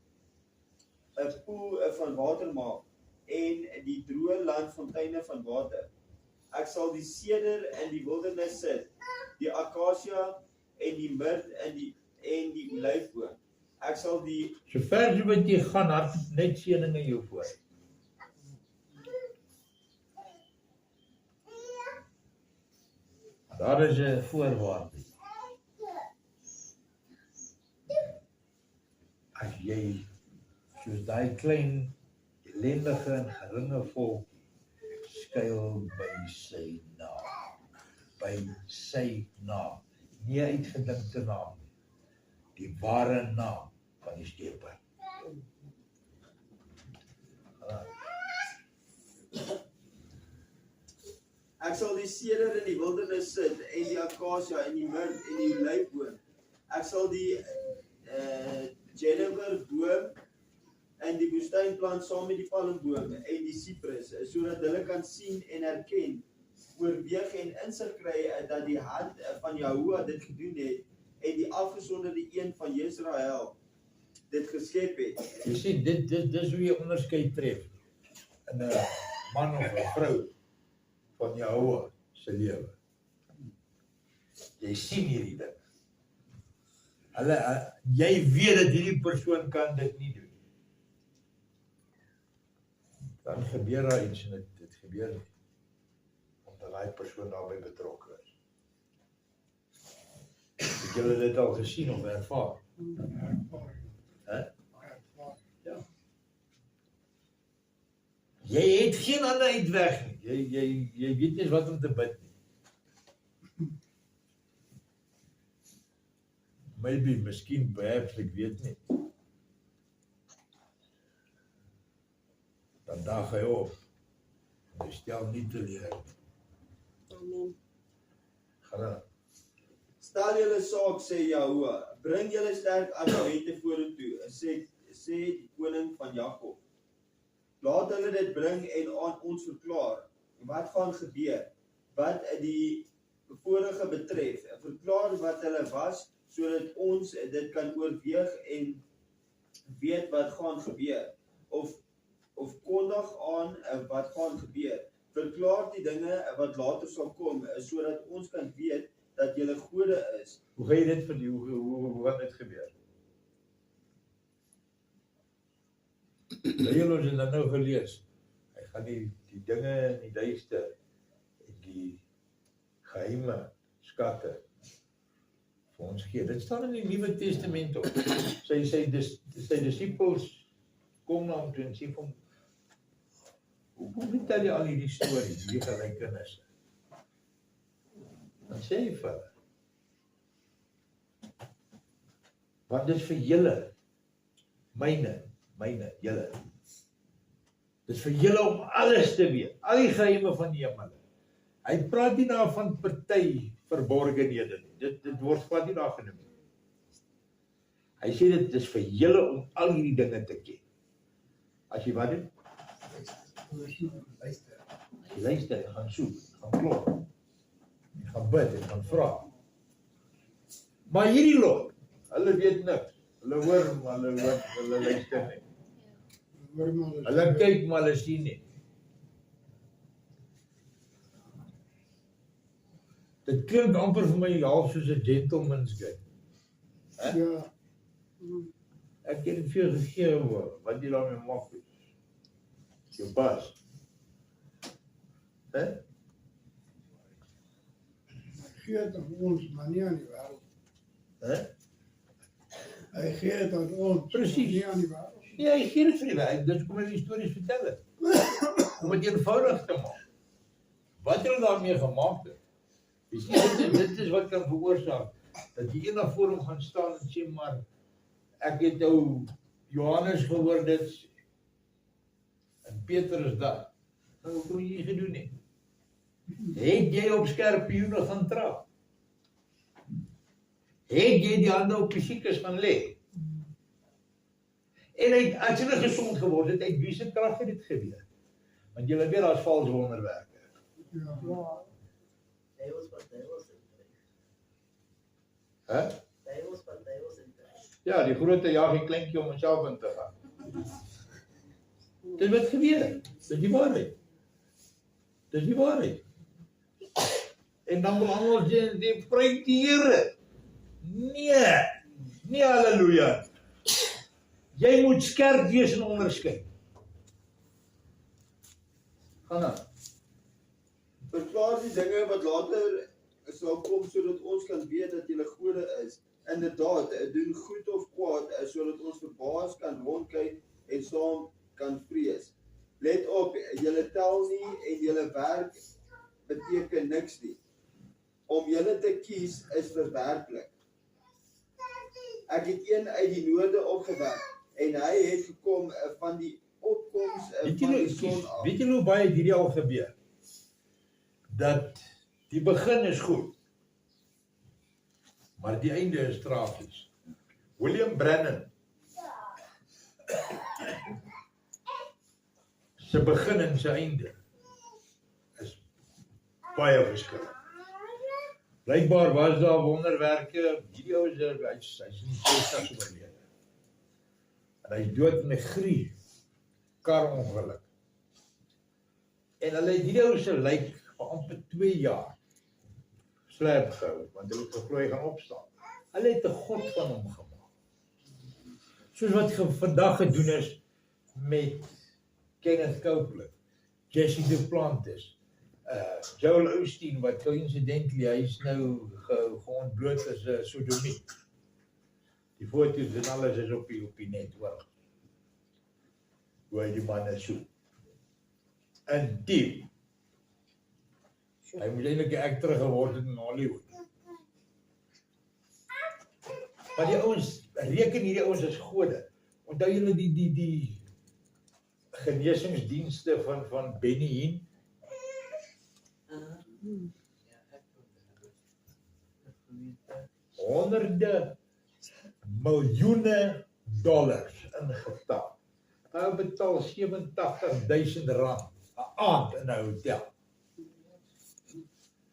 'n poel van water maak en die droë land fonteine van water. Ek sal die seder in die wildernis sit, die akasia en die myrт en die olyfboom. Ek sal die Sover so wat jy gaan, hardloop net seëninge jou voor. Daar is 'n voorwaarde. As jy soos daai klein ellendige en geringe volk skuil by sy naam. By sy naam. Nie uitgedinkte naam nie. Die ware naam van die Skepper. Ek sal die seder in die wildernis sit en die akasia en die myrт en die olyfboom. Ek sal die juniper boom in die woestyn plant saam met die palmboom en die siprus, sodat hulle kan sien en erken, oorweeg en insig kry dat die hand van Jahoua dit gedoen het en die afgesonderde een van Jesrael dit geskep het. Jy sien, dis hoe jy onderskeid tref in 'n man of 'n vrou van Jahoua se lewe. Jy sien hierdie ding. Jy weet dat hierdie persoon kan dit nie doen. Dan gebeur daar iets en dit gebeur nie. Omdat daai persoon daarbey betrokke is. Het julle dit al gesien of ervaar? Ja. Jy het geen ander uitweg nie. Jy weet nie wat om te bid nie. Maybe, miskien, perhaps, ek weet nie. Dan daag hy op. En hy stel nie teleur nie. Amen. Gaan. Stel julle saak, sê Jahoua, bring julle sterk argumente vorentoe, sê die koning van Jakob. Laat hulle dit bring en aan ons verklaar. Wat gaan gebeur? Wat die vorige betref, verklaar wat hulle was, sodat ons dit kan oorweeg en weet wat gaan gebeur. Of kondig aan wat gaan gebeur. Verklaar die dinge wat later sal kom, sodat ons kan weet dat julle gode is. Hoe gaan jy dit vir die, hoe wat dit gebeur? Jy ons het nou gelees. Hy gaan die dinge in die duister en die geheime skatte vir ons gee. Dit staan in die Nuwe Testament op. Sy disippels kom na hom toe en sê vir hom, hoe vertel jy al hierdie stories, die gelykenisse? Dan sê hy vir hulle, want dit is vir julle, myne, julle. Dit is vir julle om alles te weet, al die geheime van die hemel. Hy praat nie daar van party verborgenhede nie. Dit word glad nie daar genoem nie. Hy sê dit is vir julle om al hierdie dinge te ken. As jy wat doen? Jy luister, jy gaan soek, jy gaan klop, jy gaan bid, jy gaan vra. Maar hierdie lot, hulle weet niks. Hulle hoor, maar hulle luister nie. Hulle kyk, maar hulle sien nie. Dit klink amper vir my half soos 'n gentleman's game. Ja. Ek het dit vir jou gegee hoor, wat jy daarmee maak is. Jou pas. Gee het aan ons, maar nie aan die wêreld. Hy gee het aan ons, Precies. nie aan die wêreld. Ja, hy gee dit vir die wêreld, dis kom hy die stories vertel het. Om het eenvoudig te maak. Wat hulle daarmee gemaak het, Dit is wat kan veroorsaak dat jy eendag voor hom gaan staan en sê maar ek het ou Johannes gehoor dit en Peter is daar. Nou wat moet jy gedoen nie? Het jy op skerpioene gaan trap? Het jy die hande op die siekes gaan lê? En as hulle gesond geword het, uit wie se krag het dit gebeur? Want julle weet daar's valse wonderwerke. Ja. Ja. Duivels wat duivels in kry. Hè? Duivels wat duivels in kry. Ja, die grote jag die kleintjie om homself in te gaan. Dit wat gebeur. Dis die waarheid. Dis die waarheid. En dan wil almal die prys die Here. Nee, halleluja. Jy moet skerp wees en onderskei. Gaan aan. Verklaar die dinge wat later sal kom sodat ons kan weet dat julle gode is. Inderdaad, doen goed of kwaad sodat ons verbaas kan rondkyk en saam kan vrees. Let op, julle tel nie en julle werk beteken niks nie. Om julle te kies is verwerklik. Ek het een uit die noorde opgewek en hy het gekom van die opkoms van die son af. Weet julle hoe baie hierdie al gebeur? Dat die begin is goed, maar die einde is tragies. William Branham se begin en sy einde is baie verskillend. Blykbaar was daar wonderwerke, hierdie ou is hy's in die 60's oorlede. En hy's dood in 'n grie karongeluk. En hulle het hierdie ou se lyk vir amper 2 jaar slyp gehou, want hulle het geglo hy gaan opstaan. Hulle het 'n god van hom gemaak. Soos wat vandag gedoen is met Kenneth Copeland, Jesse Duplantis, Joel Osteen, wat coincidentally, hy is nou geontbloot as 'n sodomiet. Die foto's en alles is op die net, hoor. Hoe hy die manne soek. Intiem. Hy moet eintlik 'n actor geword het in Hollywood. Maar die ouens, reken hierdie ouens as gode. Onthou julle die genesingsdienste van Benny Hinn? Honderde miljoene dollars ingetal. Hy betaal R87.000 'n aand in 'n hotel.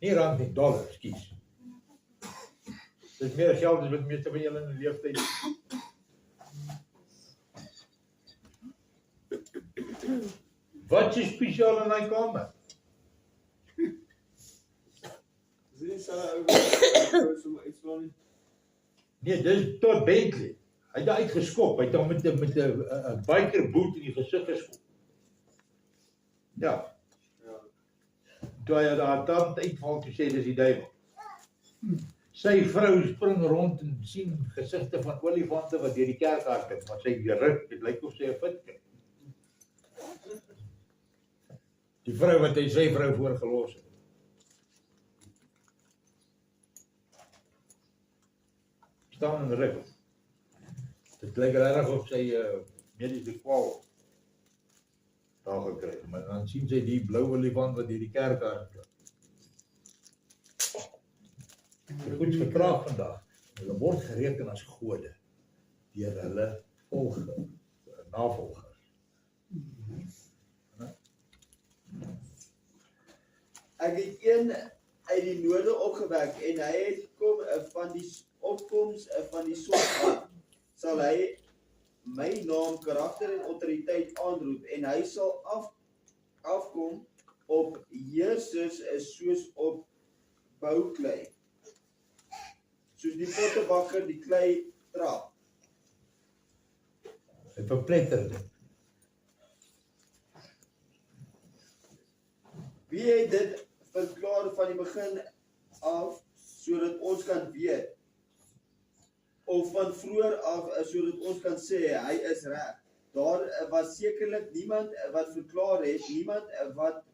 Nie rand nie, dollars, kies. Dis meer geld as wat meeste van julle in 'n leeftyd het. Wat is spesiaal in daai kamer? Dis nie so uitslaan nie. Nee, dis tot Bentley. Hy het uitgeskop, hy het hom met 'n biker boot in die gesig geskop. Ja. Toe hy daar tand uitval, toe sê dis die duiwel. Sy vrou spring rond en sien gesigte van olifante wat deur die kerk hardloop, maar sy rug, dit lyk of sy 'n fit kry. Die vrou wat hy sy vrou voorgelos het. Staan in die rug. Dit lyk regtig of sy mediese kwaal daar gekry, maar dan sien sy die blou olifant wat deur die kerk hardloop. Goed gepraat vandag. Hulle word gereken as gode deur hulle navolgers. Ek het een uit die noorde opgewek en hy het gekom van die opkoms van die son af. Sal hy my naam, karakter en autoriteit aanroep en hy sal afkom op heersers soos op bouklei. Soos die pottebakker die klei trap. Hy verpletter dit. Wie het dit verklaar van die begin af sodat ons kan weet? Of van vroeër af sodat ons kan sê hy is reg. Daar was sekerlik niemand wat verklaar het, niemand wat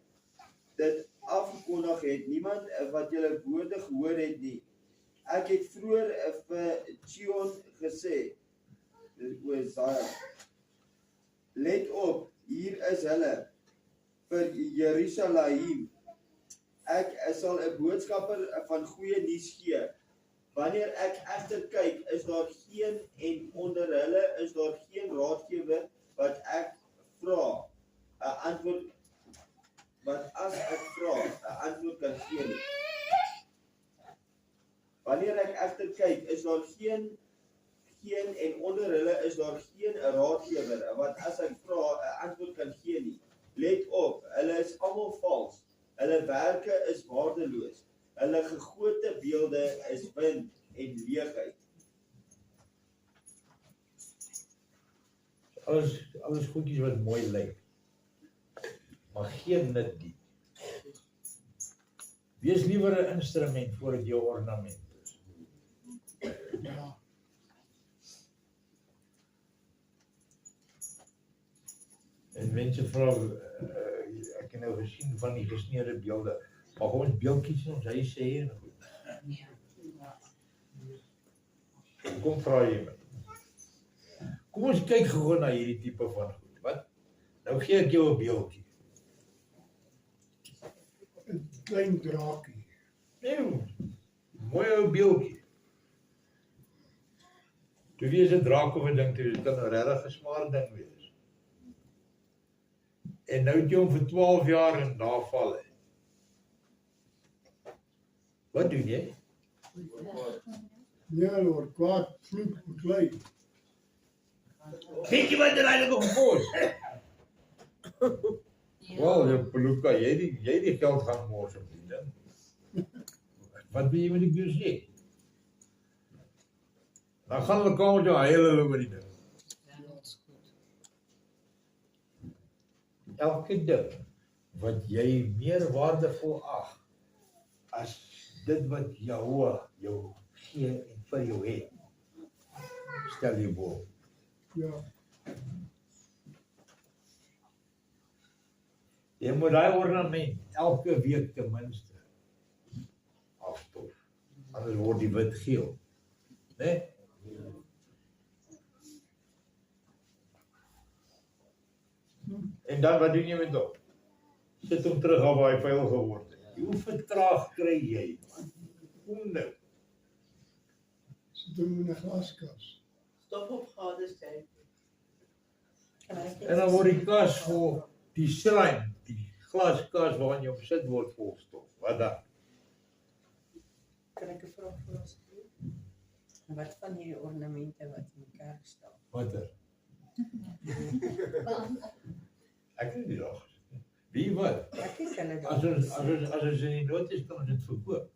dit afgekondig het, niemand wat julle woorde gehoor het nie. Ek het vroeër vir Chion gesê, dis Osaia, let op, hier is hulle, vir Jerusalem. Ek sal 'n boodskapper van goeie nuus gee. Wanneer ek egter kyk, is daar geen en onder hulle is daar geen raadgewer wat ek vra, 'n antwoord wat as ek vra, 'n antwoord kan gee nie. Wanneer ek egter kyk, is daar geen en onder hulle is daar geen raadgewer wat as ek vra, 'n antwoord kan gee nie. Let op, hulle is almal vals. Hulle werke is waardeloos. Hulle gegote beelde is wind en leegheid. Alles goedjies wat mooi lyk, maar geen nut nie. Wees liewer 'n instrument voordat jy 'n ornament is. Ja. En mense vra, ek het nou gesien van die gesneede beelde, mag ons beeldjies in ons huis hê en goed. Kom vra jy my. Kom ons kyk gou na hierdie tipe van goed. Wat? Nou gee ek jou 'n beeldjie. 'n klein draakie. Nee, mooi ou beeldjie. Toe wees 'n draak of 'n ding, dit kan 'n regtig gesmaar ding wees. En nou het jy hom vir 12 jaar en daar val hy. Wat doen jy? Ja, hulle word kwaad, vloek, beklei. Weet jy wat er eintlik gebeur? Wel, jy Peluka, jy die geld gaan mors op die ding. Wat wil jy met die bus sê? Dan gaan hulle kom met jou huil hulle oor die ding. Elke ding wat jy meer waardevol ag as dit wat Jahowah jou gee en vir jou het, stel jy bo. Ja, Jy moet daai ornament elke week ten minste afstof. Anders word die wit geel. Né? En dan wat doen jy met hom? Sit hom terug op waar hy vuil geword het. Hoe vertraag kry jy, man? Kom nou. sit hom in 'n glaskas. Stop op gades tyd. En dan word die kas vol, die shrine, die glaskas waarin jy op sit word vol stof. Wat dan? Kan ek 'n vraag vra asseblief? Wat van hierdie ornamente wat in die kerk staan? Wat er? Ek weet nie nog. Wie wat? Ek het hulle As ons in die nood is, kan ons dit verkoop.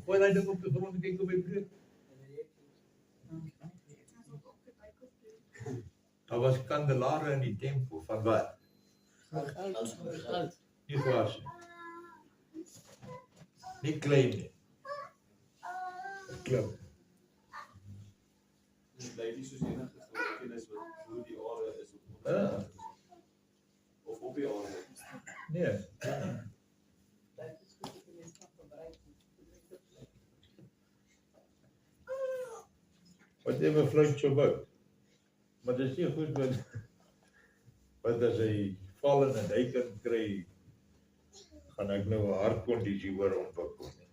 Gooi daai ding op die grond en kyk hoe hy breek. Daar was kandelare in die tempel van wat? Nie glas nie. Nie klein nie. Klip. Dit lyk nie soos enige kennis wat hoe die aarde is of op die aarde. Nee. Whatever floats your boat. Maar dit is nie goed wat as hy val en hy kan kry, gaan ek nou 'n hartkondisie hoor ontwikkel nie.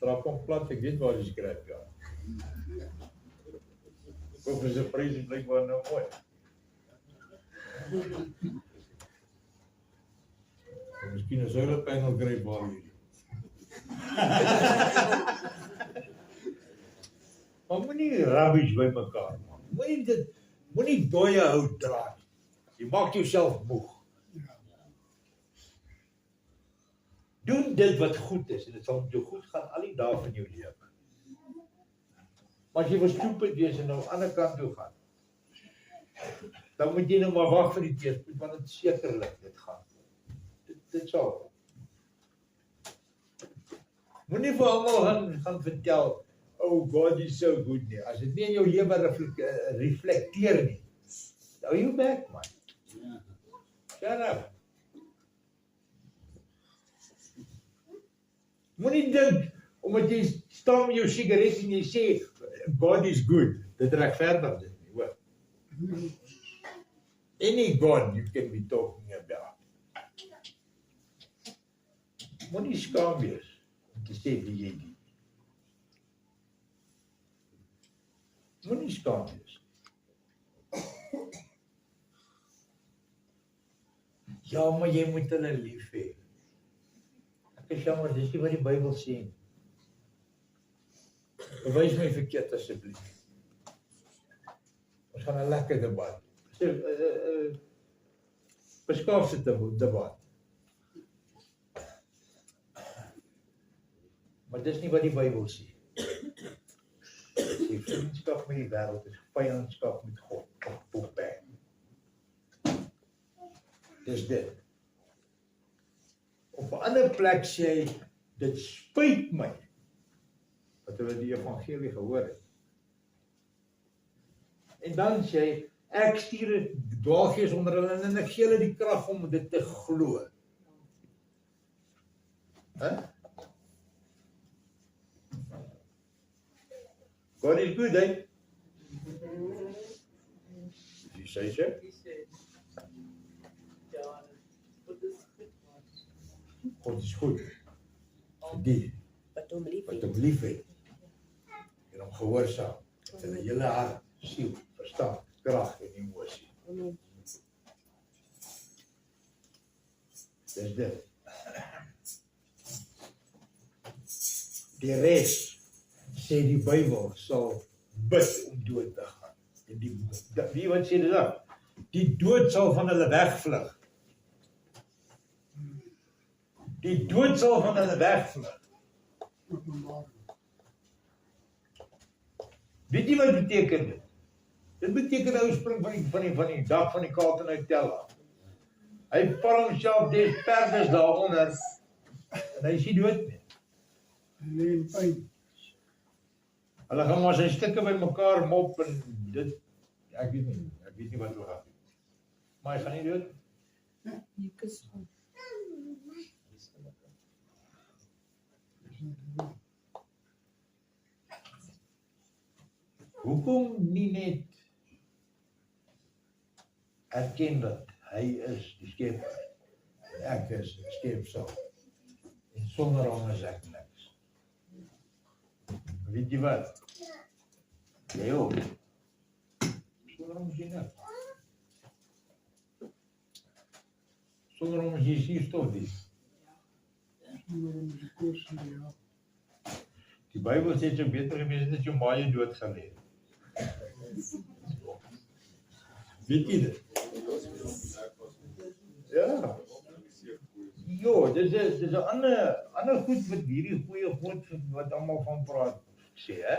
Trap hom plat, ek weet waar die skrap gaan. Koop is 'n prysie blykbaar nou mooi. Miskien 'n solarpanel kry waar hierdie. Maar moenie rubbish by mekaar maak. Moenie dooie hout dra nie. Jy maak jouself moeg. Doen dit wat goed is en dit sal met jou goed gaan al die dae van jou lewe. Maar as jy wil stupid wees en nou aan die ander kant toe gaan, dan moet jy nou maar wag vir die teëspoed want dit sekerlik dit gaan. Dit sal. Moenie vir almal gaan vertel, oh God is so good nie. As dit nie in jou lewe reflekteer nie, Hou jou bek, man. Shut up. Moenie dink, omdat jy staan met jou sigaret en jy sê, God is good, dit regverdig dit nie, hoor. Any God you can be talking about. Moenie skaam wees om te sê wie jy dien. Moenie skaam wees. Ja, maar jy moet hulle lief hê. Ek is jammer, dis nie wat die Bybel sê nie. Bewys my verkeerd asseblief. Ons gaan 'n lekker debat. Beskaafde debat. Maar dis nie wat die Bybel sê. Die vriendskap met die wêreld is vyandskap met God. Popbang. Dis dit. Op 'n ander plek sê hy, dit spyt my dat hulle die evangelie gehoor het. En dan sê hy, ek stuur 'n dwaalgees onder hulle en ek gee hulle die krag om dit te glo. God is good, hè? You say so? God is goed. Vir die Wat hom lief wat het. hom lief het. En hom gehoorsaam. Met hulle hele hart, siel, verstand, krag en emosie. Amen. Dis dit. Die res, sê die Bybel, sal bid om dood te gaan. En wie wat sê dit dan? Die dood sal van hulle wegvlug. Die dood sal van hulle wegvlug. Weet jy wat beteken dit? Dit beteken hy spring van die dak van die Carlton Hotel af. Hy val homself des perdes daaronder en hy is nie dood nie. Nee, pyn. Hulle gaan maar sy stukke by mekaar mop en dit, ja, ek weet nie wat hulle gaan doen. Maar hy gaan nie dood nie. Jy kus hom. Hoekom nie net erken dat hy is die skepper, ek is die skepsel, en sonder hom is ek niks. Weet jy wat? Jy ook. Sonder hom is jy niks. Sonder hom is jy suurstof nie. Die Bybel sê so beter gewees het as jou ma jou dood gaan lê. Weet jy dit? Ja. Jo, dit is 'n ander goed wat hierdie goeie God wat almal van praat sê, hè?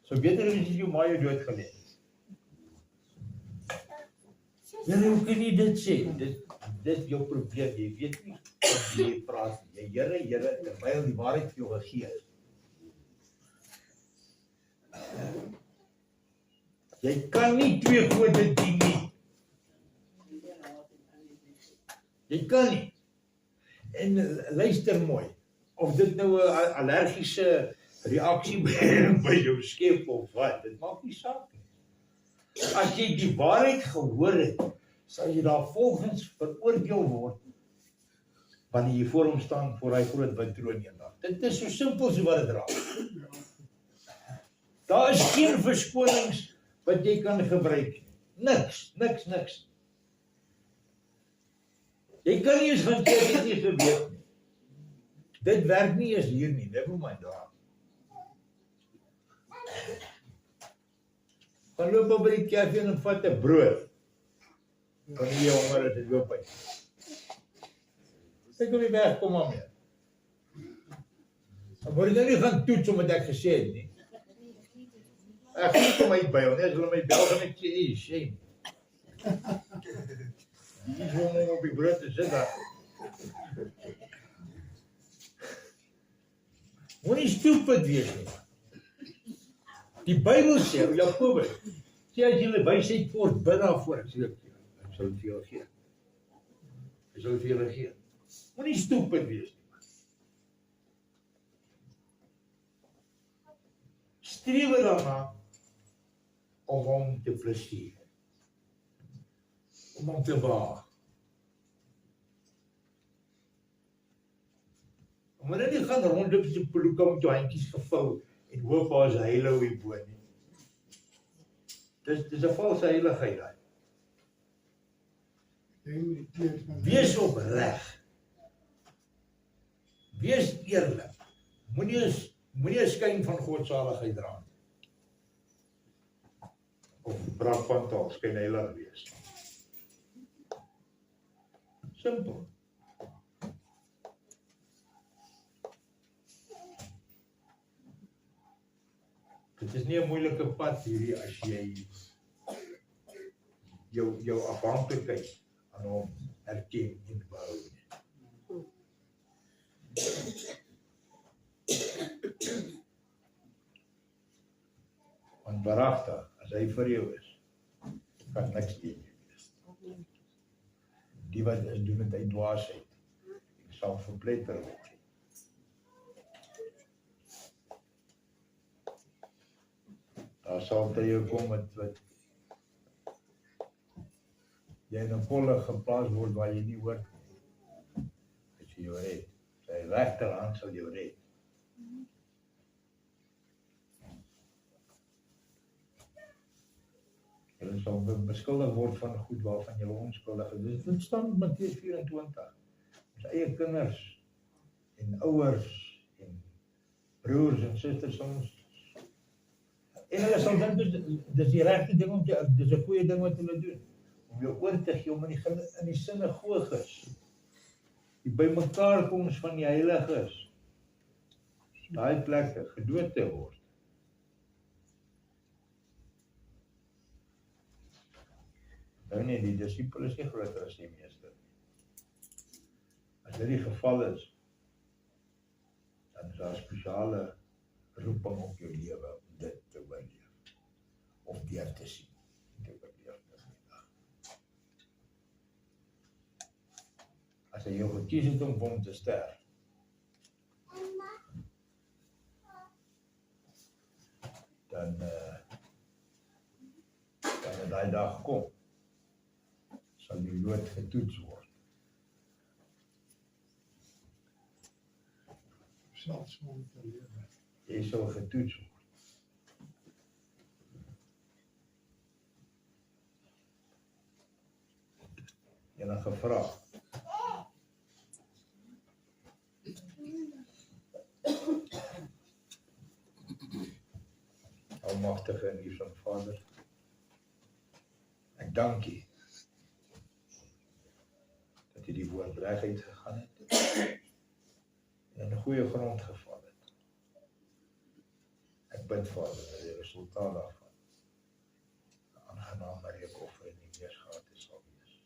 So beter gewees as jou ma jou dood gaan lê. Ja, hoe kan jy dit sê? Dit is jou probleem, jy weet nie wat jy praat nie. Here, terwyl die waarheid vir jou gegee is. Jy kan nie twee gode dien nie. Jy kan nie. En luister mooi, of dit nou 'n allergiese reaksie by jou skep of wat, dit maak nie saak nie. As jy die waarheid gehoor het, sal jy daar volgens veroordeel word wanneer jy voor hom staan voor hy groot wit troon eendag. Dit is so simpel so wat dit raak. Daar is geen verskonings wat jy kan gebruik. Niks. Jy kan nie eens gaan sê dit nie gebeur nie. Dit werk nie eens hier nie, never mind daar. Gaan loop op by die kerk en vat 'n brood. Kan jy honger het, dit loop uit. Ek wil nie wegkom maar meer. Dan word jy nie gaan toets omdat ek gesê het nie. Ek gaan kom my by, net as hulle my bel gaan ek sê, hey, shame. Die gewoon op die brood te sit daar. Moenie stupid wees nie. Die Bybel sê, Jakobus, Sê as julle wysheid kort, bid daarvoor. Ek sê, ek sal dit vir julle gee. Ek sal dit vir julle gee. Moenie stupid wees nie. Strewe daarna om hom te plesier. Om hom te behaag. Maar nie gaan rondloop so peluka met jou handjies gevou en hoop daar is heile hierbo nie. Dis 'n valse heiligheid daai. Wees opreg. Wees eerlik. Moenie 'n skyn van godsaligheid dra nie. Of brandpantaal skyn heilig wees. Simpel. Dit is nie 'n moeilike pad hierdie as jy jou afhanklikheid aan hom erken en behou nie. Want waaragtig, as hy vir jou is, kan niks teen jou wees. Die wat doen dit uit dwaasheid, ek sal verpletter word. Daar sal tye kom wat jy in 'n volle geplaas word waar jy nie hoort nie. As jy jou red. Sy regterhand sal jou red. Hulle sal beskuldig word van goed waarvan jy onskuldig is. Dit staan in Matteus 24. Ons eie kinders en ouers en broers en susters ons. En hulle sal dink dis die regte ding om te, dis 'n goeie ding wat hulle doen. Om jou oor te gee, om in die sinagoges, die bymekaarkoms van die heiliges, daai plekke gedood te word. Nou nee, die disipel is nie groter as die meester. As dit die geval is, dan is daar 'n spesiale roeping op jou lewe om dit te oorleef. Of deur te sien. Te oorleef. As hy jou gekies het om hom te sterf, dan het daai dag kom, sal die dood getoets word. Selfs om te lewe. Jy sal getoets word. Jy het gevra. Almagtige en liefde Vader, ek dank U dat U die woord reguit gegaan het en 'n goeie grond geval het. Ek bid Vader dat die resultaat daarvan 'n aangename reukoffer in die weesgate sal wees.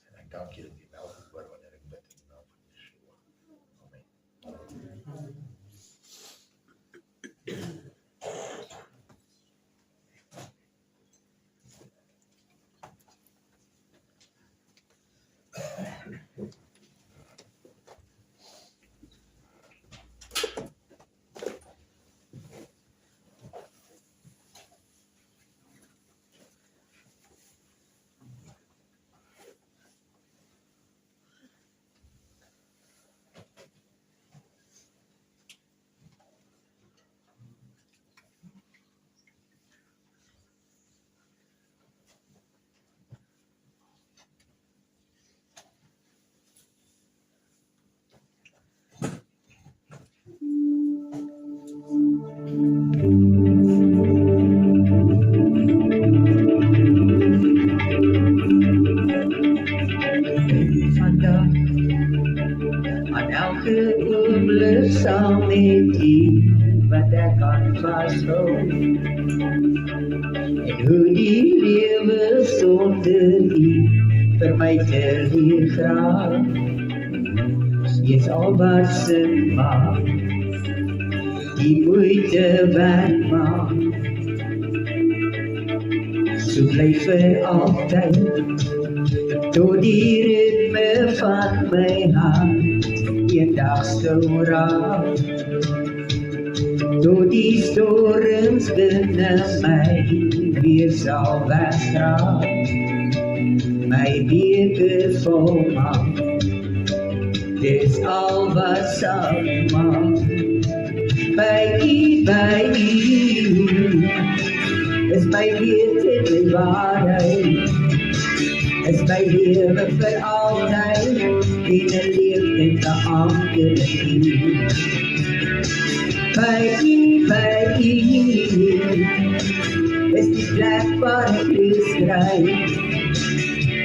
En ek dank U dat U wel gehoor wanneer ek bid in die naam van Yeshua. Amen. saam met U wat ek kan vashou. En hoe die lewe sonder U vir my te leer graag. Is al wat sin maak, die moeite werd maak. so bly vir altyd. Tot die ritme van my hart eendag stil raak. Tot die storms binne my weer sal wegdraag. My beker vol maak, dis al wat sal maak. By u is my wete my waarheid, is my lewe vir altyd, en 'n leefde te anker in u. By u is die plek waar ek wil skryf.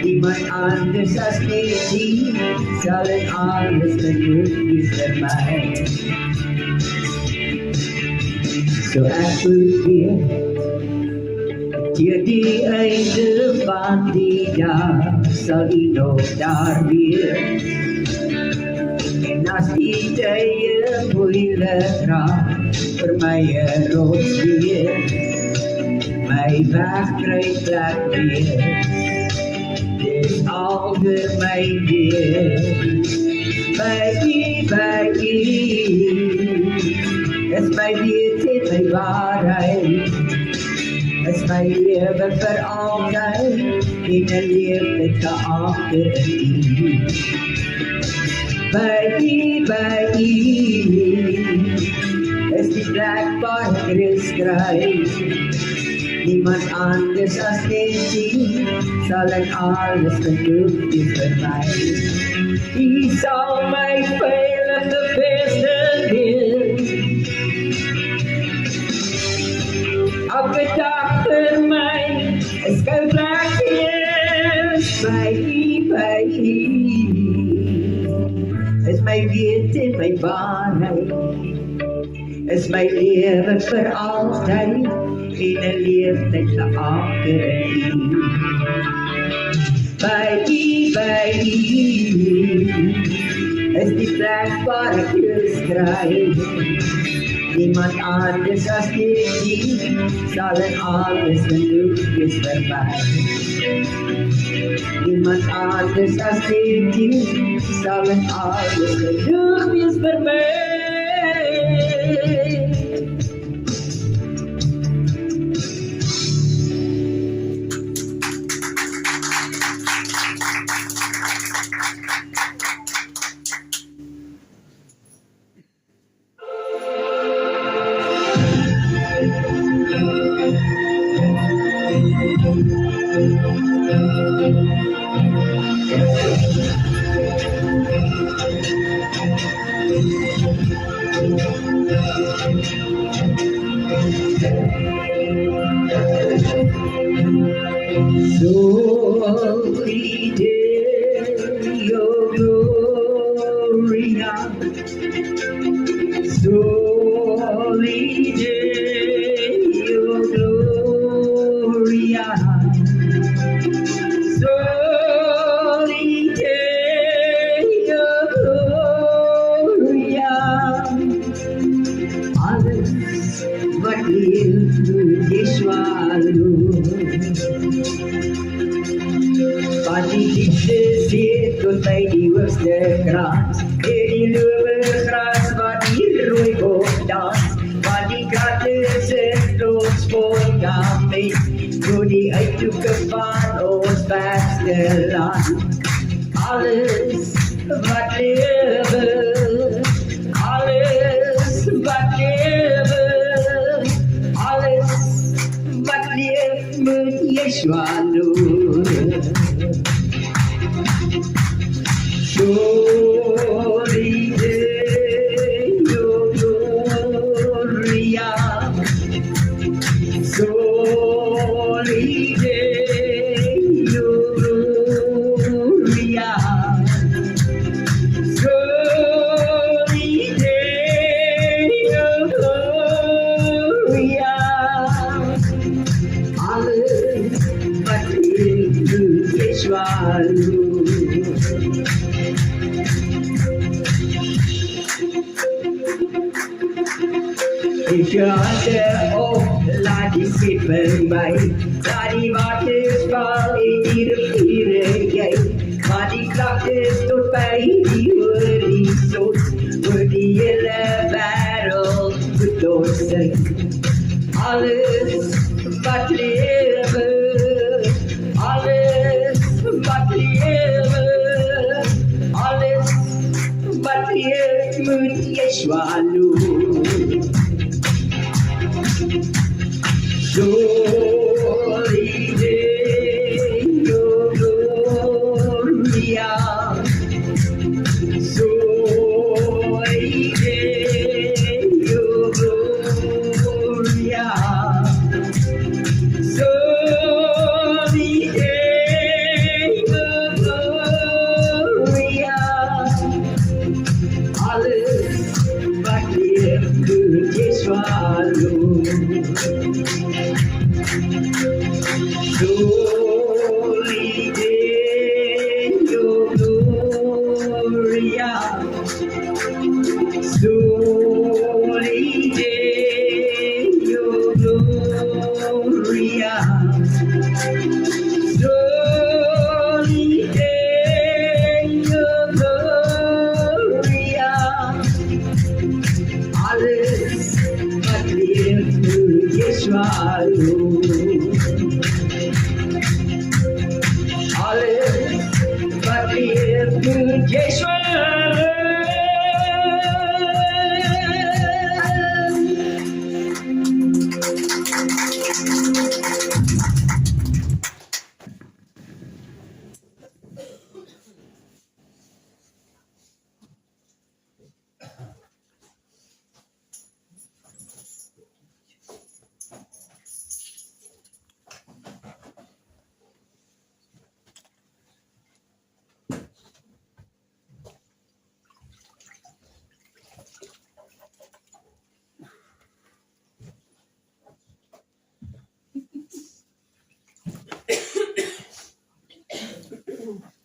Niemand anders as net u sal dit alles genoeg wees vir my. So ek probeer deur die einde van die dag sal u nog daar wees. En as die tye moeilik raak vir my 'n rots wees, my weg kry plek weer. Dis al vir my weer. By u is my wete my waarheid, is my lewe vir altyd, en 'n lewe te anker in u. By u is die plek waar ek rus kry. Niemand anders as net u sal ek alles genoeg wees vir my. U sal my veilige vesting wees. Elke dag vir my 'n skuilplek wees. By u is my wete my waarheid, is my lewe vir altyd, en 'n leefde te anker in u. By u is die plek waar ek rus kry. Niemand anders as net u sal dit alles genoeg wees vir my. Niemand anders as net u sal dit alles genoeg wees vir my. Holy day, your gloria. Holy day, your gloria. Holy day, your gloria. Alles wat leeft moet je swallow. Wat die liefde zit tot bij die hoogste graad. Die lovergras wat die rooi boom dans. Wat die katten zit ons voor daarmee. Door die uithoeken van ons verste land. Alles wat lewe, alles wat lewe, alles wat leeft moet Yeshua doen. Holy day, your gloria. Holy day, your gloria. Holy day, your gloria. Alles wat leeft moet Yeshua doen. If you're out there, oh, like maar die skepper my. Laat die waters val en die riviere jy. Maar die klagtes tot by die horison, oor die hele wêreld moet ons sing. Alles wat lewe, alles wat lewe, alles wat lewe moet Yeshua loon.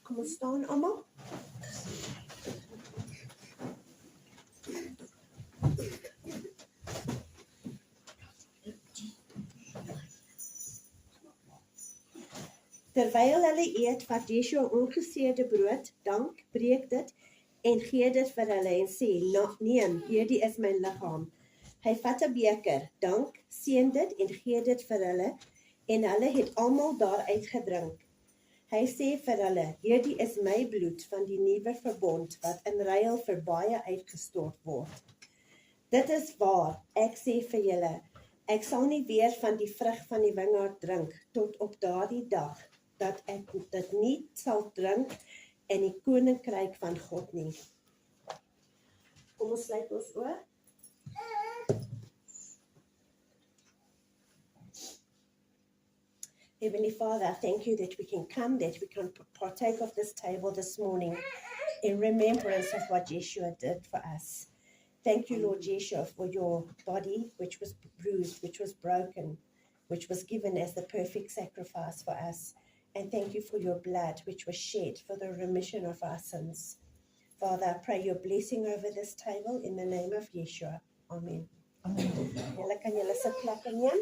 Kom ons staan almal. Terwyl hulle eet, vat Yeshua ongeseëde brood, dank, breek dit en gee dit vir hulle en sê, neem, hierdie is my liggaam. Hy vat 'n beker, dank, seën dit en gee dit vir hulle en hulle het almal daaruit gedrink. Hy sê vir hulle, hierdie is my bloed van die nuwe verbond wat in ruil vir baie uitgestort word. Dit is waar, ek sê vir julle, ek sal nie weer van die vrug van die wingerd drink tot op daardie dag dat ek dit nie sal drink in die koninkryk van God nie. Kom ons sluit ons oë. Heavenly Father, thank you that we can come, that we can partake of this table this morning in remembrance of what Yeshua did for us. Thank you, Lord Yeshua, for your body, which was bruised, which was broken, which was given as the perfect sacrifice for us. And thank you for your blood, which was shed for the remission of our sins. Father, I pray your blessing over this table in the name of Yeshua. Amen. Julle kan julle sit plek inneem.